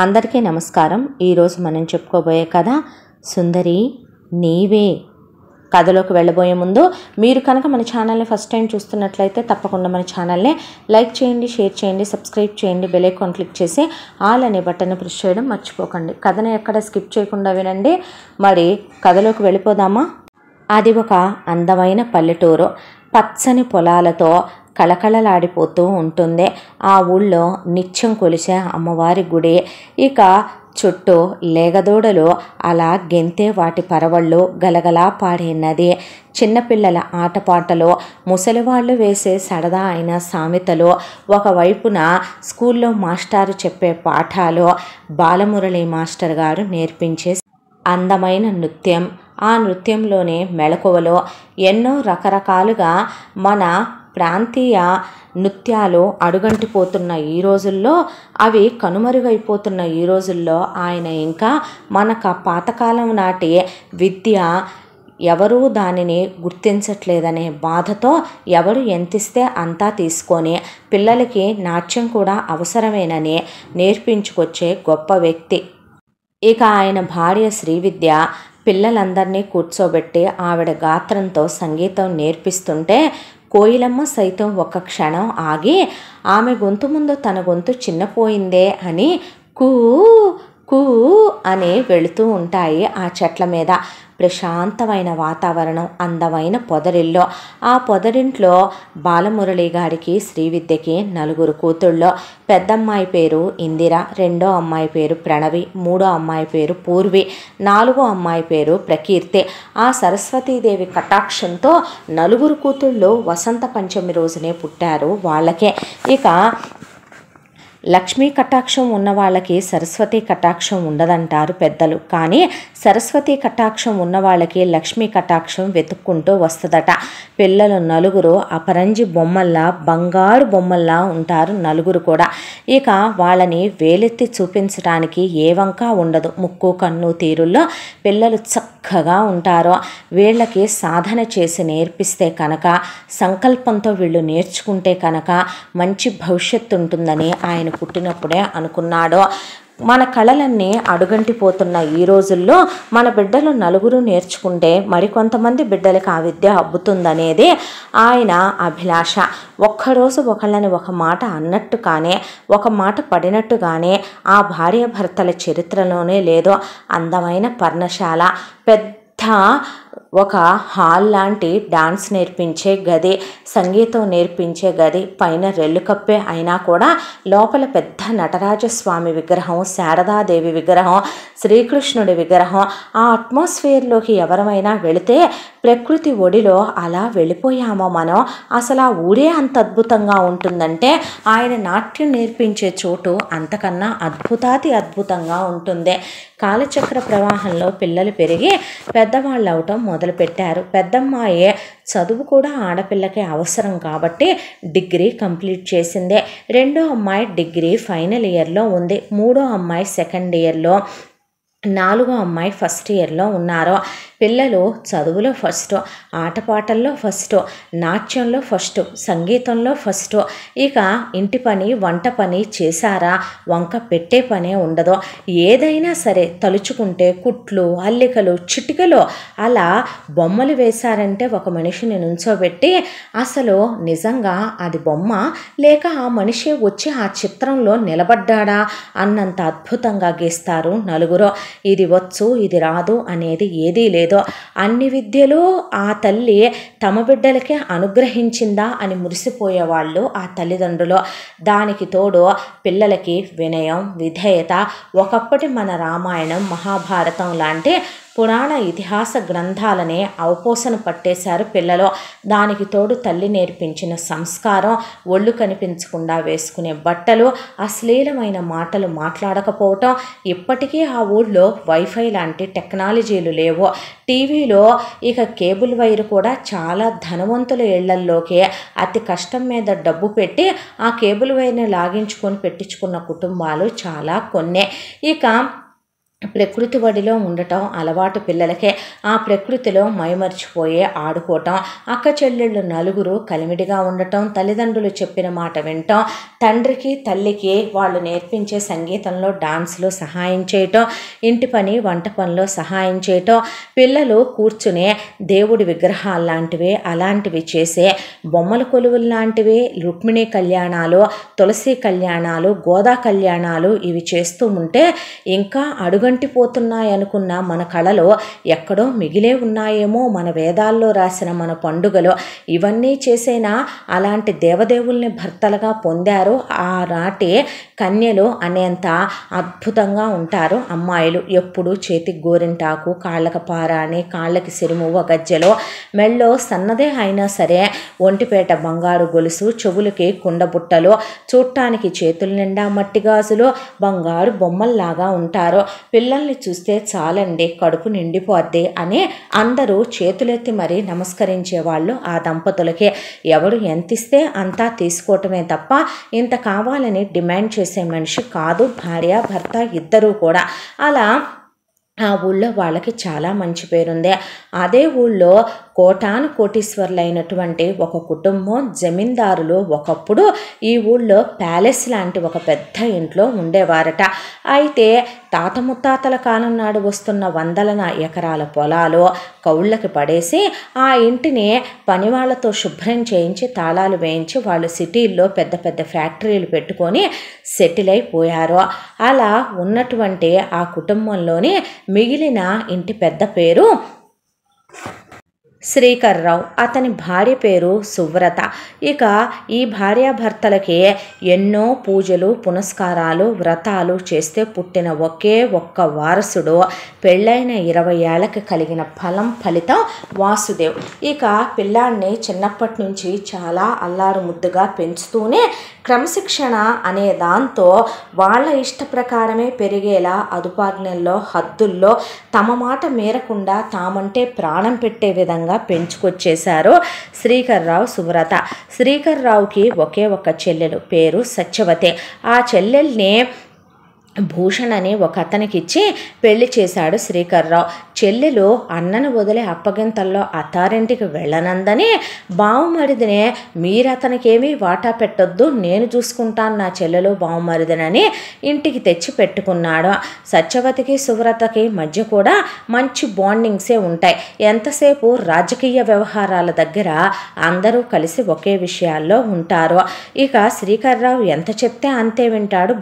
అందరికీ నమస్కారం. ఈరోజు మనం చెప్పుకోబోయే కథ సుందరి నీవే. కథలోకి వెళ్ళబోయే ముందు మీరు కనుక మన ఛానల్ని ఫస్ట్ టైం చూస్తున్నట్లయితే తప్పకుండా మన ఛానల్ని లైక్ చేయండి, షేర్ చేయండి, సబ్స్క్రైబ్ చేయండి, బెల్ ఐకాన్ క్లిక్ చేసి ఆల్ అనే బటన్ ప్రెస్ చేయడం మర్చిపోకండి. కథను ఎక్కడ స్కిప్ చేయకుండా వినండి. మరి కథలోకి వెళ్ళిపోదామా? అది ఒక అందమైన పల్లెటూరు. పచ్చని పొలాలతో కళకళలాడిపోతూ ఉంటుంది. ఆ ఊళ్ళో నిత్యం కొలిసే అమ్మవారి గుడి. ఇక చుట్టూ లేగదూడలు అలా గెంతే వాటి పరవళ్ళు గలగలా పాడే నది, చిన్నపిల్లల ఆటపాటలు, ముసలివాళ్ళు వేసే సరదా అయిన సామెతలు, ఒకవైపున స్కూల్లో మాస్టారు చెప్పే పాఠాలు, బాలమురళి మాస్టర్ గారు నేర్పించే అందమైన నృత్యం, ఆ నృత్యంలోనే మెళకువలు, ఎన్నో రకరకాలుగా మన ప్రాంతీయ నృత్యాలు అడుగంటిపోతున్న ఈ రోజుల్లో, అవి కనుమరుగైపోతున్న ఈ రోజుల్లో ఆయన ఇంకా మనకు పాతకాలం నాటి విద్య ఎవరూ దానిని గుర్తించట్లేదనే బాధతో ఎవరు ఎంతిస్తే అంతా తీసుకొని పిల్లలకి నాట్యం కూడా అవసరమేనని నేర్పించుకొచ్చే గొప్ప వ్యక్తి. ఇక ఆయన భార్య శ్రీవిద్య పిల్లలందరినీ కూర్చోబెట్టి ఆవిడ గాత్రంతో సంగీతం నేర్పిస్తుంటే కోయిలమ్మ సైతం ఒక క్షణం ఆగి ఆమె గొంతు ముందు తన గొంతు చిన్నపోయిందే అని కూ కూ అని వెళుతూ ఉంటాయి ఆ చెట్ల మీద. ప్రశాంతమైన వాతావరణం, అందమైన పొదరిల్లో. ఆ పొదరింట్లో బాలమురళి గారికి శ్రీవిద్యకి నలుగురు కూతుళ్ళో. పెద్దమ్మాయి పేరు ఇందిర, రెండో అమ్మాయి పేరు ప్రణవి, మూడో అమ్మాయి పేరు పూర్వి, నాలుగో అమ్మాయి పేరు ప్రకీర్తి. ఆ సరస్వతీదేవి కటాక్షంతో నలుగురు కూతుళ్ళు వసంత పంచమి రోజునే పుట్టారు వాళ్ళకే. ఇక లక్ష్మీ కటాక్షం ఉన్న వాళ్ళకి సరస్వతి కటాక్షం ఉండదంటారు పెద్దలు. కానీ సరస్వతి కటాక్షం ఉన్న వాళ్ళకి లక్ష్మీ కటాక్షం వెతుక్కుంటూ వస్తుందట. పిల్లలు నలుగురు అపరంజి బొమ్మల్లా, బంగారు బొమ్మల్లా ఉంటారు నలుగురు కూడా. ఇక వాళ్ళని వేలెత్తి చూపించడానికి ఏ వంక ఉండదు. ముక్కు కన్ను తీరుల్లో పిల్లలు చక్కగా ఉంటారు. వీళ్ళకి సాధన చేసి నేర్పిస్తే కనుక, సంకల్పంతో వీళ్ళు నేర్చుకుంటే కనుక మంచి భవిష్యత్తు ఉంటుందని ఆయన పుట్టినప్పుడే అనుకున్నాడు. మన కళలన్నీ అడుగంటిపోతున్న ఈ రోజుల్లో మన బిడ్డలు నలుగురు నేర్చుకుంటే మరికొంతమంది బిడ్డలకి ఆ విద్య అబ్బుతుందనేది ఆయన అభిలాష. ఒక్కరోజు ఒకళ్ళని ఒక మాట అన్నట్టు కానీ, ఒక మాట పడినట్టు కానీ ఆ భార్యాభర్తల చరిత్రలోనే లేదో. అందమైన పర్ణశాల, పెద్ద ఒక హాల్ లాంటి డాన్స్ నేర్పించే గది, సంగీతం నేర్పించే గది, పైన రెల్లు కప్పే అయినా కూడా లోపల పెద్ద నటరాజస్వామి విగ్రహం, శారదాదేవి విగ్రహం, శ్రీకృష్ణుడి విగ్రహం. ఆ అట్మాస్ఫియర్లోకి ఎవరమైనా వెళితే ప్రకృతి ఒడిలో అలా వెళ్ళిపోయామో మనం. అసలు ఆ ఊరే అంత అద్భుతంగా ఉంటుందంటే ఆయన నాట్యం నేర్పించే చోటు అంతకన్నా అద్భుతాతి అద్భుతంగా ఉంటుంది. కాలచక్ర ప్రవాహంలో పిల్లలు పెరిగి పెద్దవాళ్ళు అవటం మొదలుపెట్టారు. పెద్దమ్మాయి చదువు కూడా ఆడపిల్లకి అవసరం కాబట్టి డిగ్రీ కంప్లీట్ చేసిందే. రెండో అమ్మాయి డిగ్రీ ఫైనల్ ఇయర్లో ఉంది. మూడో అమ్మాయి సెకండ్ ఇయర్లో, నాలుగో అమ్మాయి ఫస్ట్ ఇయర్లో ఉన్నారు. పిల్లలు చదువులో ఫస్ట్, ఆటపాటల్లో ఫస్ట్, నాట్యంలో ఫస్ట్, సంగీతంలో ఫస్ట్. ఇక ఇంటి పని, వంట పని చేశారా వంక పెట్టే పనే ఉండదు. ఏదైనా సరే తలుచుకుంటే కుట్లు, అల్లికలు, చిటికలు అలా బొమ్మలు వేశారంటే ఒక మనిషిని నుంచోబెట్టి అసలు నిజంగా అది బొమ్మ లేక ఆ మనిషి వచ్చి ఆ చిత్రంలో నిలబడ్డాడా అన్నంత అద్భుతంగా గీస్తారు నలుగురు. ఇది వచ్చు ఇది రాదు అనేది ఏదీ లేదో. అన్ని విద్యలు ఆ తల్లి తమ బిడ్డలకే అనుగ్రహించిందా అని మురిసిపోయేవాళ్ళు ఆ తల్లిదండ్రులు. దానికి తోడు పిల్లలకి వినయం, విధేయత. ఒకప్పటి మన రామాయణం, మహాభారతం లాంటి పురాణ ఇతిహాస గ్రంథాలనే అవపోసన పట్టేశారు పిల్లలు. దానికి తోడు తల్లి నేర్పించిన సంస్కారం, ఒళ్ళు కనిపించకుండా వేసుకునే బట్టలు, అశ్లీలమైన మాటలు మాట్లాడకపోవటం. ఇప్పటికీ ఆ ఊళ్ళో వైఫై లాంటి టెక్నాలజీలు లేవు. టీవీలో ఇక కేబుల్ వైర్ కూడా చాలా ధనవంతుల ఇళ్లల్లోకి అతి కష్టం మీద డబ్బు పెట్టి ఆ కేబుల్ వైర్ని లాగించుకొని పెట్టించుకున్న కుటుంబాలు చాలా కొన్నే. ఇక ప్రకృతి ఒడిలో ఉండటం అలవాటు పిల్లలకే. ఆ ప్రకృతిలో మైమరిచిపోయే ఆడుకోవటం, అక్క చెల్లెళ్ళు నలుగురు కలిమిడిగా ఉండటం, తల్లిదండ్రులు చెప్పిన మాట వినటం, తండ్రికి తల్లికి వాళ్ళు నేర్పించే సంగీతంలో డాన్స్లో సహాయం చేయటం, ఇంటి పని వంట పనిలో సహాయం చేయటం, పిల్లలు కూర్చునే దేవుడి విగ్రహాలు లాంటివి అలాంటివి చేసే బొమ్మల కొలువులు లాంటివి, రుక్మిణి కళ్యాణాలు, తులసి కళ్యాణాలు, గోదా కళ్యాణాలు ఇవి చేస్తూ ఉంటే ఇంకా అడుగంటిపోతున్నాయనుకున్న మన కళలో ఎక్కడో మిగిలే ఉన్నాయేమో మన వేదాల్లో రాసిన మన పండుగలు. ఇవన్నీ చేసేనా అలాంటి దేవదేవుల్ని భర్తలుగా పొందారు ఆనాటి కన్యలు అనేంత అద్భుతంగా ఉంటారు అమ్మాయిలు. ఎప్పుడు చేతికి గోరింటాకు, కాళ్ళకి పారాణి, కాళ్ళకి సిరిమువ్వ గజ్జెలో, మెళ్ళో సన్నదే అయినా సరే ఒంటిపేట బంగారు గొలుసు, చెవులకి కుండబుట్టలు, చూడటానికి చేతుల నిండా మట్టి గాజులు, బంగారు బొమ్మల్లాగా ఉంటారు. పిల్లల్ని చూస్తే చాలండి కడుపు నిండిపోద్ది అని అందరూ చేతులెత్తి మరీ నమస్కరించేవాళ్ళు ఆ దంపతులకే. ఎవడు ఎంతిస్తే అంతా తీసుకోవటమే తప్ప ఇంత కావాలని డిమాండ్ చేసే మనిషి కాదు భార్య భర్త ఇద్దరూ కూడా. అలా ఆ ఊళ్ళో వాళ్ళకి చాలా మంచి పేరుంది. అదే ఊళ్ళో కోటాను కోటీశ్వర్లైనటువంటి ఒక కుటుంబం జమీందారులు ఒకప్పుడు ఈ ఊళ్ళో ప్యాలెస్ లాంటి ఒక పెద్ద ఇంట్లో ఉండేవారట. అయితే తాత ముత్తాతల కాలం నాడు వస్తున్న వందలన ఎకరాల పొలాలు కౌళ్ళకి పడేసి ఆ ఇంటిని పనివాళ్లతో శుభ్రం చేయించి తాళాలు వేయించి వాళ్ళు సిటీల్లో పెద్ద పెద్ద ఫ్యాక్టరీలు పెట్టుకొని సెటిల్ అయిపోయారు. అలా ఉన్నటువంటి ఆ కుటుంబంలోని మిగిలిన ఇంటి పెద్ద పేరు శ్రీకర్రావు. అతని భార్య పేరు సువ్రత. ఇక ఈ భార్యాభర్తలకి ఎన్నో పూజలు పునస్కారాలు వ్రతాలు చేస్తే పుట్టిన ఒకే ఒక్క వారసుడు, పెళ్ళైన 20 ఏళ్ళకి కలిగిన ఫలితం వాసుదేవ్. ఇక పిల్లాన్ని చిన్నప్పటి నుంచి చాలా అల్లారు ముద్దుగా పెంచుతూనే క్రమశిక్షణ అనే దాంతో వాళ్ళ ఇష్ట ప్రకారమే పెరిగేలా అదుపాజ్ఞల్లో హద్దుల్లో తమ మాట మీరకుండా తామంటే ప్రాణం పెట్టే విధంగా పెంచుకొచ్చేశారు శ్రీకర్రావు సువ్రత. శ్రీకర్రావుకి ఒకే ఒక చెల్లెలు, పేరు సత్యవతి. ఆ చెల్లెల్ని భూషణ్ అని ఒక అతనికి ఇచ్చి పెళ్లి చేశాడు శ్రీకర్రావు. చెల్లెలు అన్నను వదిలే అప్పగింతల్లో అత్తారింటికి వెళ్ళనందని బావమరిదినే మీరు అతనికేమీ వాటా పెట్టొద్దు, నేను చూసుకుంటాను నా చెల్లెలు బావమరిదినని ఇంటికి తెచ్చి పెట్టుకున్నాడు. సత్యవతికి సువ్రతకి మధ్య కూడా మంచి బాండింగ్సే ఉంటాయి. ఎంతసేపు రాజకీయ వ్యవహారాల దగ్గర అందరూ కలిసి ఒకే విషయాల్లో ఉంటారు. ఇక శ్రీకర్రావు ఎంత చెప్తే అంతే వింటాడు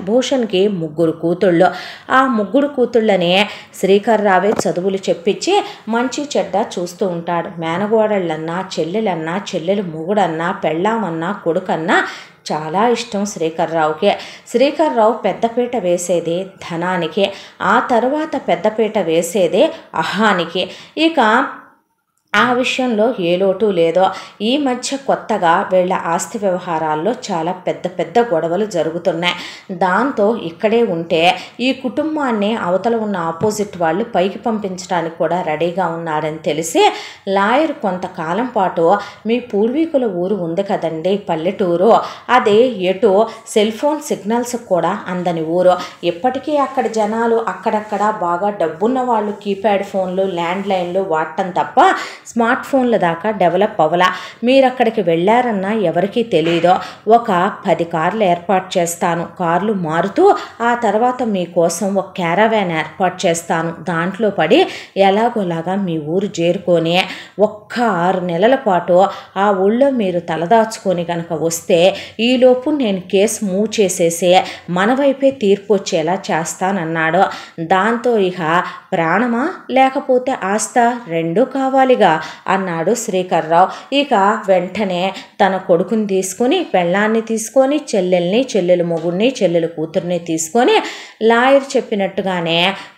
భూషణ్కి 3 కూతుళ్ళు. ఆ 3 కూతుళ్ళనే శ్రీకర్రావే చదువులు చెప్పించి మంచి చెడ్డ చూస్తూ ఉంటాడు. మేనగోడళ్ళన్నా చెల్లెలన్నా చెల్లెలు మొగుడన్నా పెళ్ళామన్నా కొడుకన్నా చాలా ఇష్టం శ్రీకర్రావుకే. శ్రీకర్రావు పెద్దపీట వేసేదే ధనానికి, ఆ తర్వాత పెద్దపీట వేసేదే అహానికి. ఇక ఆ విషయంలో ఏ లోటు లేదో. ఈ మధ్య కొత్తగా వీళ్ళ ఆస్తి వ్యవహారాల్లో చాలా పెద్ద పెద్ద గొడవలు జరుగుతున్నాయి. దాంతో ఇక్కడే ఉంటే ఈ కుటుంబాన్ని అవతల ఉన్న ఆపోజిట్ వాళ్ళు పైకి పంపించడానికి కూడా రెడీగా ఉన్నారని తెలిసి లాయర్ కొంతకాలం పాటు మీ పూర్వీకుల ఊరు ఉంది కదండి పల్లెటూరు, అదే ఎటు సెల్ ఫోన్ సిగ్నల్స్ కూడా అందని ఊరు, ఇప్పటికీ అక్కడ జనాలు అక్కడక్కడ బాగా డబ్బున్న వాళ్ళు కీప్యాడ్ ఫోన్లు ల్యాండ్ లైన్లు వాడటం తప్ప స్మార్ట్ ఫోన్ల దాకా డెవలప్ అవ్వలా. మీరు అక్కడికి వెళ్ళారన్నా ఎవరికీ తెలీదో. ఒక 10 కార్లు ఏర్పాటు చేస్తాను, కార్లు మారుతూ ఆ తర్వాత మీకోసం ఒక క్యారవాన్ ఏర్పాటు చేస్తాను, దాంట్లో పడి ఎలాగోలాగా మీ ఊరు చేరుకొని ఒక్క 6 నెలల పాటు ఆ ఊళ్ళో మీరు తలదాచుకొని కనుక వస్తే ఈలోపు నేను కేసు మూవ్ చేసేసి మన వైపే తీర్పు వచ్చేలా చేస్తానన్నాడు. దాంతో ఇక ప్రాణమా లేకపోతే ఆస్త రెండూ కావాలిగా అన్నాడు శ్రీకర్రావు. ఇక వెంటనే తన కొడుకుని తీసుకొని పెళ్ళాన్ని తీసుకొని చెల్లెలు మొగుడిని చెల్లెలు కూతుర్ని తీసుకొని లాయర్ చెప్పినట్టుగానే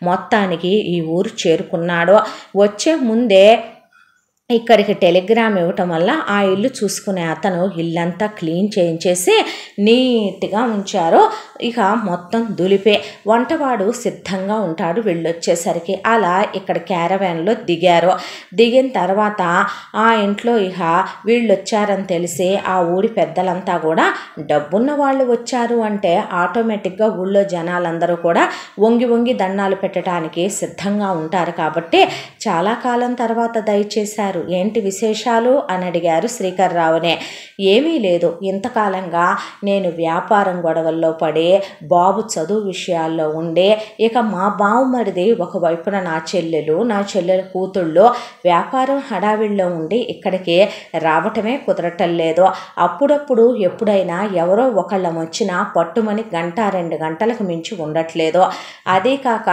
మొత్తానికి ఈ ఊరు చేరుకున్నాడు. వచ్చే ముందే ఇక్కడికి టెలిగ్రామ్ ఇవ్వటం వల్ల ఆ ఇల్లు చూసుకునే అతను ఇల్లంతా క్లీన్ చేయించేసి నీట్గా ఉంచారు. ఇక మొత్తం దులిపే వంటవాడు సిద్ధంగా ఉంటాడు వెళ్ళొచ్చేసరికి. అలా ఇక్కడ క్యారవాన్లో దిగారు. దిగిన తర్వాత ఆ ఇంట్లో ఇక వీళ్ళు వచ్చారని తెలిసి ఆ ఊరి పెద్దలంతా కూడా డబ్బున్న వాళ్ళు వచ్చారు అంటే ఆటోమేటిక్గా ఊళ్ళో జనాలందరూ కూడా వంగి వంగి దండాలు పెట్టడానికి సిద్ధంగా ఉంటారు. కాబట్టి చాలా కాలం తర్వాత దయచేశారు. ఏంటి విశేషాలు అని అడిగారు శ్రీకర్రావునే. ఏమీ లేదు, ఇంతకాలంగా నేను వ్యాపారం గొడవల్లో పడి బాబు చదువు విషయాల్లో ఉండే, ఇక మా బావుమరిది ఒకవైపున నా చెల్లెల కూతుళ్ళు వ్యాపారం హడావిడిలో ఉండి ఇక్కడికి రావటమే కుదరటం లేదు. అప్పుడప్పుడు ఎప్పుడైనా ఎవరో ఒకళ్ళం వచ్చినా పట్టుమని 1-2 గంటలకు మించి ఉండట్లేదు. అదే కాక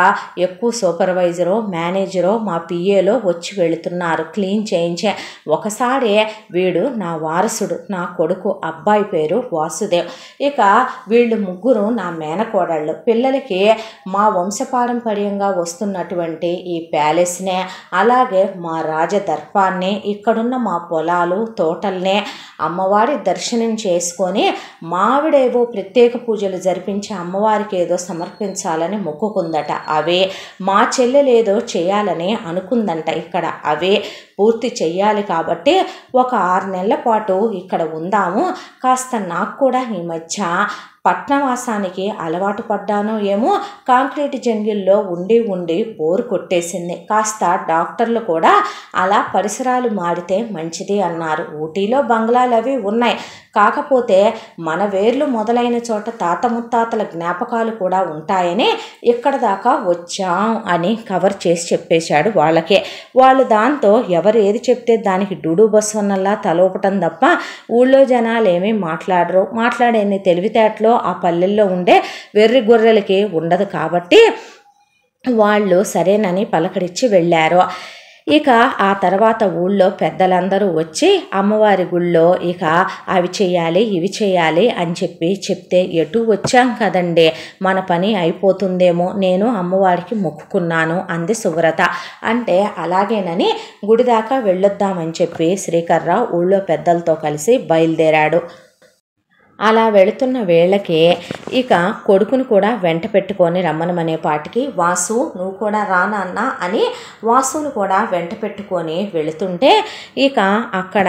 ఎక్కువ సూపర్వైజరో మేనేజరో మా పిఏలో వచ్చి వెళుతున్నారు క్లీన్ చేయించే. ఒకసారి వీడు నా వారసుడు, నా కొడుకు, అబ్బాయి పేరు వాసుదేవ్. ఇక వీళ్ళు ముగ్గురు నా మేనకోడళ్ళు. పిల్లలకి మా వంశపారంపర్యంగా వస్తున్నటువంటి ఈ ప్యాలెస్నే, అలాగే మా రాజదర్పాన్ని, ఇక్కడున్న మా పొలాలు తోటల్నే అమ్మవారి దర్శనం చేసుకొని మావిడేవో ప్రత్యేక పూజలు జరిపించి అమ్మవారికి ఏదో సమర్పించాలని మొక్కుకుందట. అవే మా చెల్లెలేదో చేయాలని అనుకుందంట. ఇక్కడ అవే పూర్తి చెయ్యాలి. కాబట్టి ఒక 6 నెలల పాటు ఇక్కడ ఉందాము. కాస్త నాకు కూడా ఈ మధ్య పట్నవాసానికి అలవాటు పడ్డానో ఏమో, కాంక్రీట్ జంగిల్లో ఉండి ఉండి బోరు కొట్టేసింది. కాస్త డాక్టర్లు కూడా అలా పరిసరాలు మారితే మంచిది అన్నారు. ఊటీలో బంగ్లాలు అవి ఉన్నాయి, కాకపోతే మన వేర్లు మొదలైన చోట తాత ముత్తాతల జ్ఞాపకాలు కూడా ఉంటాయని ఇక్కడ దాకా వచ్చాం అని కవర్ చేసి చెప్పేశాడు వాళ్ళకే. వాళ్ళు దాంతో ఎవరు ఏది చెప్తే దానికి డూడు బస్వన్నల్లా తలోపటం తప్ప ఊళ్ళో జనాలు ఏమీ మాట్లాడరు. మాట్లాడేని తెలివితేటలో ఆ పల్లెల్లో ఉండే వెర్రి గొర్రెలకి ఉండదు. కాబట్టి వాళ్ళు సరేనని పలకరించి వెళ్ళారు. ఇక ఆ తర్వాత ఊళ్ళో పెద్దలందరూ వచ్చి అమ్మవారి గుళ్ళో ఇక అవి చేయాలి ఇవి చేయాలి అని చెప్తే ఎటు వచ్చాం కదండి, మన పని అయిపోతుందేమో, నేను అమ్మవారికి మొక్కుకున్నాను అంది సువ్రత. అంటే అలాగేనని గుడి దాకా వెళ్ళొద్దామని చెప్పి శ్రీకర్రావు ఊళ్ళో పెద్దలతో కలిసి బయలుదేరాడు. అలా వెళుతున్న వేళకే ఇక కొడుకును కూడా వెంట పెట్టుకొని రమ్మనమనే పాటికి వాసు నువ్వు కూడా రానన్నా అని వాసును కూడా వెంట పెట్టుకొని వెళుతుంటే ఇక అక్కడ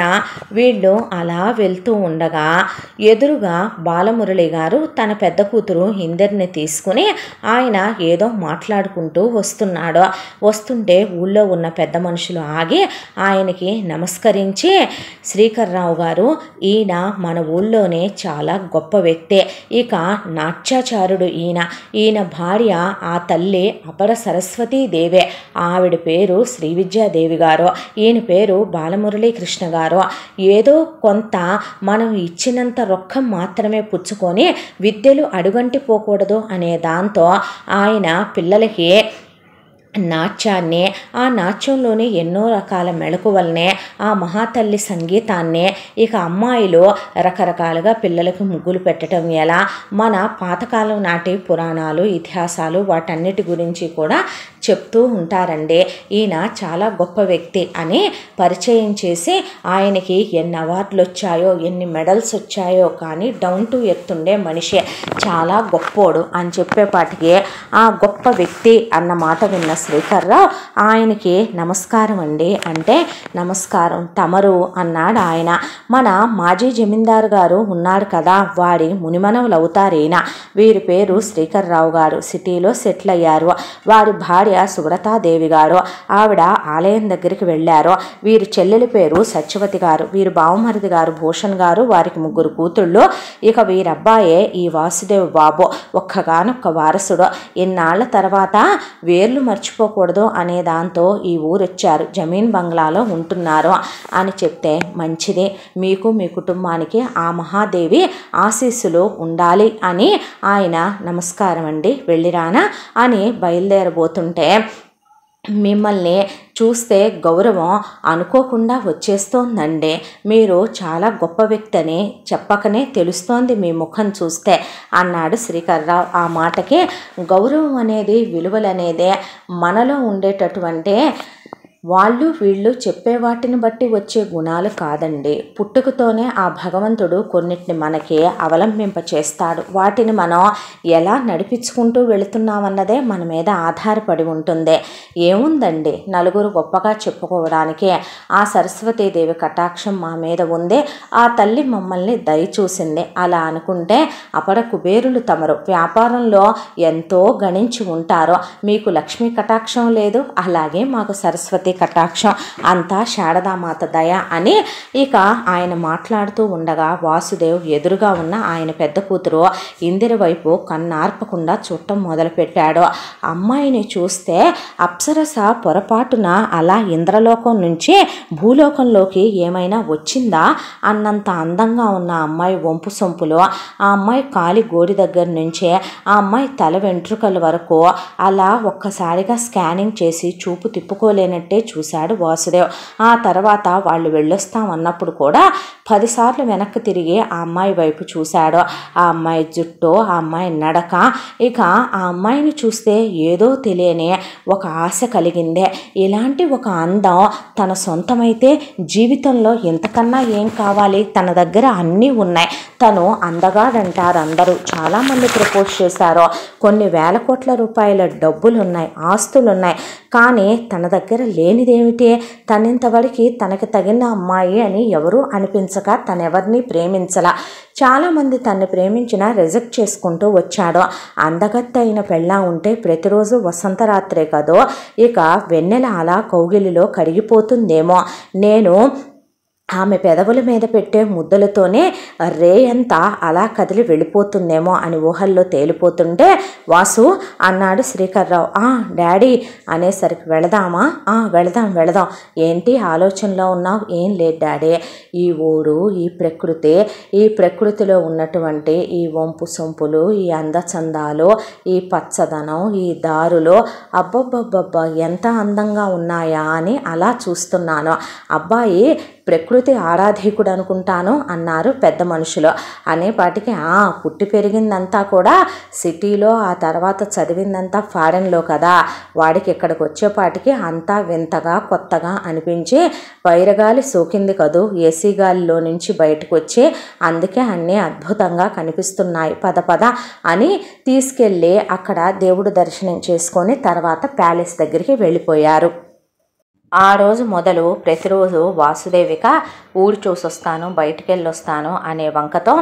వీళ్ళు అలా వెళ్తూ ఉండగా ఎదురుగా బాలమురళి గారు తన పెద్ద కూతురు ఇందరిని తీసుకుని ఆయన ఏదో మాట్లాడుకుంటూ వస్తున్నాడు. వస్తుంటే ఊళ్ళో ఉన్న పెద్ద మనుషులు ఆగి ఆయనకి నమస్కరించి, శ్రీకర్రావు గారు ఈయన మన ఊళ్ళోనే చాలా గొప్ప వ్యక్తే, ఇక నాట్యాచారుడు ఈయన భార్య ఆ తల్లి అపర సరస్వతీదేవే, ఆవిడ పేరు శ్రీ విద్యాదేవి గారు, ఈయన పేరు బాలమురళీ కృష్ణ గారు. ఏదో కొంత మనం ఇచ్చినంత రొక్కం మాత్రమే పుచ్చుకొని విద్యలు అడుగంటిపోకూడదు అనే దాంతో ఆయన పిల్లలకి నాట్యాన్ని, ఆ నాట్యంలోని ఎన్నో రకాల మెళకువల్నే, ఆ మహాతల్లి సంగీతాన్ని, ఇక అమ్మాయిలు రకరకాలుగా పిల్లలకు ముగ్గులు పెట్టడం ఎలా, మన పాతకాలం నాటి పురాణాలు ఇతిహాసాలు వాటన్నిటి గురించి కూడా చెప్తూ ఉంటారండి. ఈయన చాలా గొప్ప వ్యక్తి అని పరిచయం చేసి ఆయనకి ఎన్ని అవార్డులు వచ్చాయో ఎన్ని మెడల్స్ వచ్చాయో కానీ డౌన్ టు ఎర్త్ ఉండే మనిషి, చాలా గొప్పోడు అని చెప్పేపాటికి ఆ గొప్ప వ్యక్తి అన్న మాట విన్న శ్రీకర్రావు ఆయనకి నమస్కారం అండి అంటే, నమస్కారం తమరు అన్నాడు ఆయన. మన మాజీ జమీందారు గారు ఉన్నాడు కదా, వారి మునిమనవులు అవుతారేనా, వీరి పేరు శ్రీకర్రావు గారు, సిటీలో సెటిల్ అయ్యారు. వారి భార్య సుబ్రతాదేవి గారు, ఆవిడ ఆలయం దగ్గరికి వెళ్ళారు. వీరి చెల్లెలి పేరు సత్యవతి గారు, వీరి బావమరిది గారు భూషణ్ గారు, వారికి 3 కూతుళ్ళు. ఇక వీరబ్బాయే ఈ వాసుదేవ్ బాబు, ఒక్కగానొక్క వారసుడు. ఇన్నాళ్ల తర్వాత వేర్లు మర్చిపోకూడదు అనే దాంతో ఈ ఊరొచ్చారు, జమీన్ బంగ్లాలో ఉంటున్నారు అని చెప్తే, మంచిది, మీకు మీ కుటుంబానికి ఆ మహాదేవి ఆశీస్సులు ఉండాలి అని ఆయన నమస్కారం అండి వెళ్ళిరానా అని బయలుదేరబోతుంటే, మిమ్మల్ని చూస్తే గౌరవం అనుకోకుండా వచ్చేస్తోందండి, మీరు చాలా గొప్ప వ్యక్తి అని చెప్పకనే తెలుస్తోంది మీ ముఖం చూస్తే అన్నాడు శ్రీకర్రావు. ఆ మాటకి గౌరవం అనేది విలువలు అనేదే మనలో ఉండేటటువంటి వాళ్ళు వీళ్ళు చెప్పే వాటిని బట్టి వచ్చే గుణాలు కాదండి. పుట్టుకతోనే ఆ భగవంతుడు కొన్నిటిని మనకి అవలంబింప చేస్తాడు. వాటిని మనం ఎలా నడిపించుకుంటూ వెళుతున్నామన్నదే మన మీద ఆధారపడి ఉంటుంది. ఏముందండి, నలుగురు గొప్పగా చెప్పుకోవడానికి ఆ సరస్వతీదేవి కటాక్షం మా మీద ఉంది, ఆ తల్లి మమ్మల్ని దయచూసింది. అలా అనుకుంటే అపర కుబేరులు తమరు వ్యాపారంలో ఎంతో గణించి ఉంటారో. మీకు లక్ష్మీ కటాక్షం లేదు, అలాగే మాకు సరస్వతి కటాక్షం, అంతా శారదామాత దయ అని ఇక ఆయన మాట్లాడుతూ ఉండగా వాసుదేవ్ ఎదురుగా ఉన్న ఆయన పెద్ద కూతురు ఇందిర వైపు కన్నార్పకుండా చూడటం మొదలుపెట్టాడు. అమ్మాయిని చూస్తే అప్సరస పొరపాటున అలా ఇంద్రలోకం నుంచి భూలోకంలోకి ఏమైనా వచ్చిందా అన్నంత అందంగా ఉన్న అమ్మాయి వంపు సొంపులో, ఆ అమ్మాయి కాలి గోడి దగ్గర నుంచే ఆ అమ్మాయి తల వెంట్రుకల వరకు అలా ఒక్కసారిగా స్కానింగ్ చేసి చూపు తిప్పుకోలేనట్టే చూశాడు వాసుదేవ్. ఆ తర్వాత వాళ్ళు వెళ్ళొస్తామన్నప్పుడు కూడా 10 సార్లు వెనక్కి తిరిగి ఆ అమ్మాయి వైపు చూశాడు. ఆ అమ్మాయి జుట్టు, ఆ అమ్మాయి నడక, ఇక ఆ అమ్మాయిని చూస్తే ఏదో తెలియని ఒక ఆశ కలిగిందే. ఇలాంటి ఒక అందం తన సొంతమైతే జీవితంలో ఇంతకన్నా ఏం కావాలి, తన దగ్గర అన్నీ ఉన్నాయి, తను అందగాడంటారు అందరూ. చాలామంది ప్రపోజ్ చేశారు, కొన్ని వేల కోట్ల రూపాయల డబ్బులు ఉన్నాయి, ఆస్తులు ఉన్నాయి, కానీ తన దగ్గర లేనిదేమిటి? తనింతవరకు తనకి తగిన అమ్మాయి అని ఎవరూ అనిపించక తనెవరిని ప్రేమించలా. చాలామంది తన్ని ప్రేమించినా రిజెక్ట్ చేసుకుంటూ వచ్చాడు. అందగత్తె అయిన పెళ్ళా ఉంటే ప్రతిరోజు వసంతరాత్రే కదో, ఇక వెన్నెల అలా కౌగిలిలో కరిగిపోతుందేమో, నేను ఆమె పెదవుల మీద పెట్టే ముద్దలతోనే రేయంతా అలా కదిలి వెళ్ళిపోతుందేమో అని ఊహల్లో తేలిపోతుంటే వాసు అన్నాడు శ్రీకర్రావు. డాడీ అనేసరికి వెళదామా? వెళదాం. ఏంటి ఆలోచనలో ఉన్నావు? ఏం లేదు డాడీ, ఈ ఊరు, ఈ ప్రకృతిలో ఉన్నటువంటి ఈ వంపు సొంపులు, ఈ అందచందాలు, ఈ పచ్చదనం, ఈ దారులు అబ్బబ్బబ్బబ్బా ఎంత అందంగా ఉన్నాయా అని అలా చూస్తున్నాను. అబ్బాయి ప్రకృతి ఆరాధికుడు అనుకుంటాను అన్నారు పెద్ద మనుషులు. అనేపాటికి పుట్టి పెరిగిందంతా కూడా సిటీలో, ఆ తర్వాత చదివిందంతా ఫారెన్లో కదా, వాడికి ఇక్కడికి వచ్చేపాటికి అంతా వింతగా కొత్తగా అనిపించి వైరగాలి సోకింది కదూ ఏసీ గాలిలో నుంచి బయటకు వచ్చి, అందుకే అన్నీ అద్భుతంగా కనిపిస్తున్నాయి, పద అని తీసుకెళ్ళి అక్కడ దేవుడు దర్శనం చేసుకొని తర్వాత ప్యాలెస్ దగ్గరికి వెళ్ళిపోయారు. ఆ రోజు మొదలు ప్రతిరోజు వాసుదేవిక ఊరు చూసొస్తాను, బయటికి వెళ్ళొస్తాను అనే వంకతో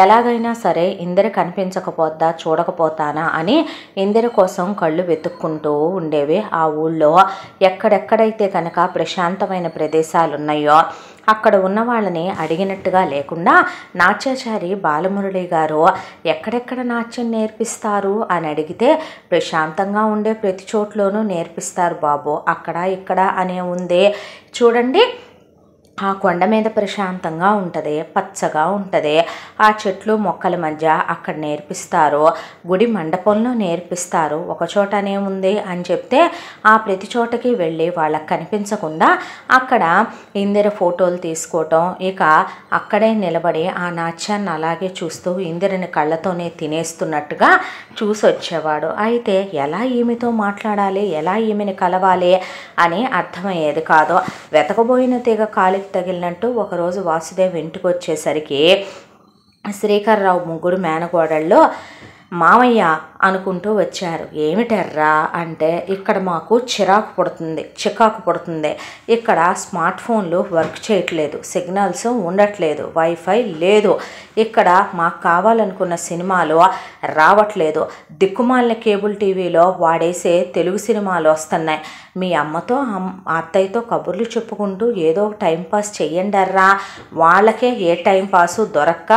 ఎలాగైనా సరే ఇందిర కనిపించకపోద్దా, చూడకపోతానా అని ఇందిర కోసం కళ్ళు వెతుక్కుంటూ ఉండేవి. ఆ ఊళ్ళో ఎక్కడెక్కడైతే కనుక ప్రశాంతమైన ప్రదేశాలు ఉన్నాయో అక్కడ ఉన్న వాళ్ళని అడిగినట్టుగా లేకుండా నాట్యాచారి బాలమురళి గారు ఎక్కడెక్కడ నాట్యం నేర్పిస్తారు అని అడిగితే, ప్రశాంతంగా ఉండే ప్రతి చోట్లోనూ నేర్పిస్తారు బాబు, అక్కడ ఇక్కడ అనే ఉందే చూడండి, ఆ కొండ మీద ప్రశాంతంగా ఉంటుంది, పచ్చగా ఉంటుంది, ఆ చెట్లు మొక్కల మధ్య అక్కడ నేర్పిస్తారు, గుడి మండపంలో నేర్పిస్తారు, ఒక చోటనే ఉంది అని చెప్తే ఆ ప్రతి చోటకి వెళ్ళి వాళ్ళకి కనిపించకుండా అక్కడ ఇందిర ఫోటోలు తీసుకోవటం, ఇక అక్కడే నిలబడి ఆ నాట్యాన్ని అలాగే చూస్తూ ఇందిరని కళ్ళతోనే తినేస్తున్నట్టుగా చూసి వచ్చేవాడు. అయితే ఎలా ఈమెతో మాట్లాడాలి, ఎలా ఈమెని కలవాలి అని అర్థమయ్యేది కాదు. వెతకబోయిన తీగ కాలికి తగిలినట్టు ఒకరోజు వాసుదేవ్ ఇంటికి వచ్చేసరికి శ్రీకర్రావు ముగ్గురు మేనకోడళ్ళు మామయ్య అనుకుంటూ వచ్చారు. ఏమిటర్రా అంటే, ఇక్కడ మాకు చికాకు పడుతుంది, ఇక్కడ స్మార్ట్ ఫోన్లు వర్క్ చేయట్లేదు, సిగ్నల్స్ ఉండట్లేదు, వైఫై లేదు, ఇక్కడ మాకు కావాలనుకున్న సినిమాలు రావట్లేదు, దిక్కుమాలిన కేబుల్ టీవీలో వాడేసే తెలుగు సినిమాలు వస్తున్నాయి, మీ అమ్మతో అత్తయ్యతో కబుర్లు చెప్పుకుంటూ ఏదో టైంపాస్ చెయ్యండర్రా, వాళ్ళకే ఏ టైంపాసు దొరక్క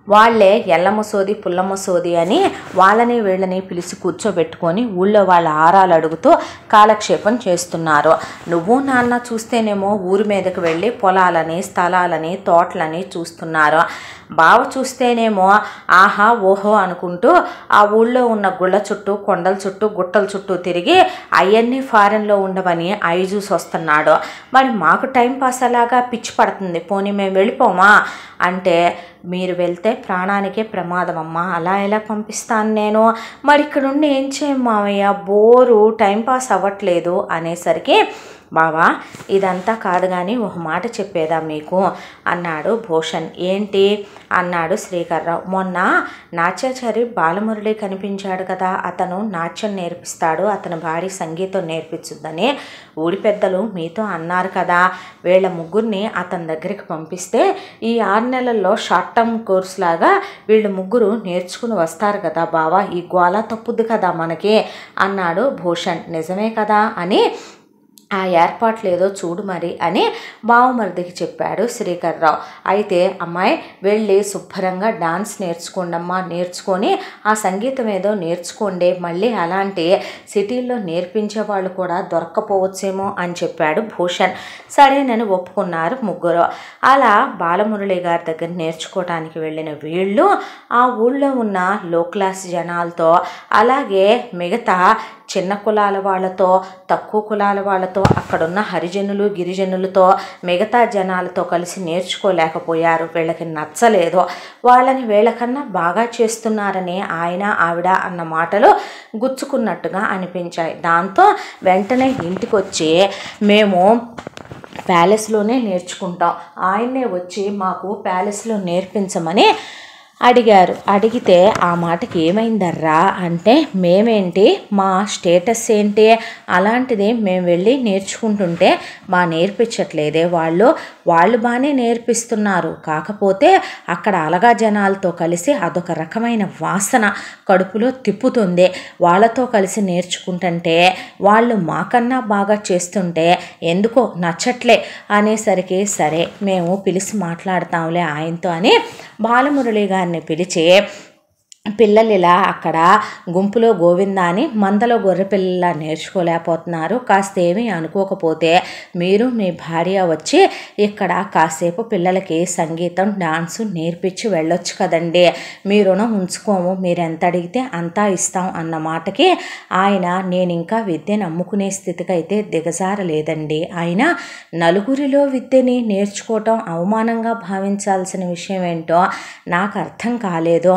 వాళ్లే ఎల్లమ్మ సోది పుల్లమ్మ సోది అని వాళ్ళని వీళ్ళని పిలిచి కూర్చోబెట్టుకొని ఊళ్ళో వాళ్ళ ఆరాలు అడుగుతూ కాలక్షేపం చేస్తున్నారు. నువ్వు నాన్న చూస్తేనేమో ఊరి మీదకి వెళ్ళి పొలాలని, స్థలాలని, తోటలని చూస్తున్నారు. బావ చూస్తేనేమో ఆహా ఓహో అనుకుంటూ ఆ ఊళ్ళో ఉన్న గుళ్ళ చుట్టూ, కొండల చుట్టూ, గుట్టల చుట్టూ తిరిగి అవన్నీ ఫారెన్లో ఉండవని అవి చూసి వస్తున్నాడు. మరి మాకు టైంపాస్ అలాగా పిచ్చి పడుతుంది, పోనీ మేము వెళ్ళిపోమా అంటే, మీరు వెళ్తే ప్రాణానికే ప్రమాదం అమ్మా, అలా ఎలా పంపిస్తాను నేను, మరి ఇక్కడ ఉండి ఏం చేయం మావయ్య, బోరు, టైంపాస్ అవ్వట్లేదు అనేసరికి, బావా ఇదంతా కాదు కానీ ఒక మాట చెప్పేదా మీకు అన్నాడు భూషణ్. ఏంటి అన్నాడు శ్రీకర్రావు. మొన్న నాట్యాచారి బాలమురళి కనిపించాడు కదా, అతను నాట్యం నేర్పిస్తాడు, అతని భార్య సంగీతం నేర్పించుద్దని ఊరి పెద్దలు మీతో అన్నారు కదా, వీళ్ళ ముగ్గురిని అతని దగ్గరికి పంపిస్తే ఈ 6 నెలల్లో షార్ట్ టర్మ్ కోర్స్ లాగా వీళ్ళు ముగ్గురు నేర్చుకుని వస్తారు కదా బావా, ఈ గోళ తప్పుద్ది కదా మనకి అన్నాడు భూషణ్. నిజమే కదా అని, ఆ ఏర్పాట్లు ఏదో చూడు మరి అని బావమరిదికి చెప్పాడు శ్రీకర్రావు. అయితే అమ్మాయి వెళ్ళి శుభ్రంగా డాన్స్ నేర్చుకోండమ్మా, నేర్చుకొని ఆ సంగీతం ఏదో నేర్చుకోండి, మళ్ళీ అలాంటి సిటీల్లో నేర్పించే వాళ్ళు కూడా దొరక్కపోవచ్చేమో అని చెప్పాడు భూషణ్. సరేనని ఒప్పుకున్నారు ముగ్గురు. అలా బాలమురళి గారి దగ్గర నేర్చుకోవటానికి వెళ్ళిన వీళ్ళు ఆ ఊళ్ళో ఉన్న లో క్లాస్ జనాలతో, అలాగే మిగతా చిన్న కులాల వాళ్ళతో, తక్కువ కులాల వాళ్ళతో, అక్కడున్న హరిజనులు, గిరిజనులతో, మిగతా జనాలతో కలిసి నేర్చుకోలేకపోయారు. వీళ్ళకి నచ్చలేదు. వాళ్ళని వీళ్ళకన్నా బాగా చేస్తున్నారని ఆయన ఆవిడ అన్న మాటలు గుచ్చుకున్నట్టుగా అనిపించాయి. దాంతో వెంటనే ఇంటికి వచ్చి, మేము ప్యాలెస్లోనే నేర్చుకుంటాం, ఆయన్నే వచ్చి మాకు ప్యాలెస్లో నేర్పించమని అడిగారు. అడిగితే ఆ మాటకి ఏమైందర్రా అంటే, మేమేంటి, మా స్టేటస్ ఏంటి, అలాంటిది మేము వెళ్ళి నేర్చుకుంటుంటే మా నేర్పించట్లేదే, వాళ్ళు బాగానే నేర్పిస్తున్నారు, కాకపోతే అక్కడ అలగా జనాలతో కలిసి అదొక రకమైన వాసన కడుపులో తిప్పుతుంది, వాళ్ళతో కలిసి నేర్చుకుంటుంటే వాళ్ళు మాకన్నా బాగా చేస్తుంటే ఎందుకో నచ్చట్లే అనేసరికి, సరే మేము పిలిచి మాట్లాడతాంలే ఆయనతో అని బాలమురళి గారిని పిలిచి, పిల్లలు ఇలా అక్కడ గుంపులో గోవిందా అని మందలో గొర్రె పిల్లలా నేర్చుకోలేకపోతున్నారు, కాస్త ఏమీ అనుకోకపోతే మీరు మీ భార్య వచ్చి ఇక్కడ కాసేపు పిల్లలకి సంగీతం, డాన్సు నేర్పించి వెళ్ళొచ్చు కదండి, మీ రుణం ఉంచుకోము, మీరు ఎంత అడిగితే అంతా ఇస్తాం అన్న మాటకి ఆయన, నేను ఇంకా విద్యను అమ్ముకునే స్థితికి అయితే దిగజారలేదండి, ఆయన నలుగురిలో విద్యని నేర్చుకోవటం అవమానంగా భావించాల్సిన విషయం ఏంటో నాకు అర్థం కాలేదు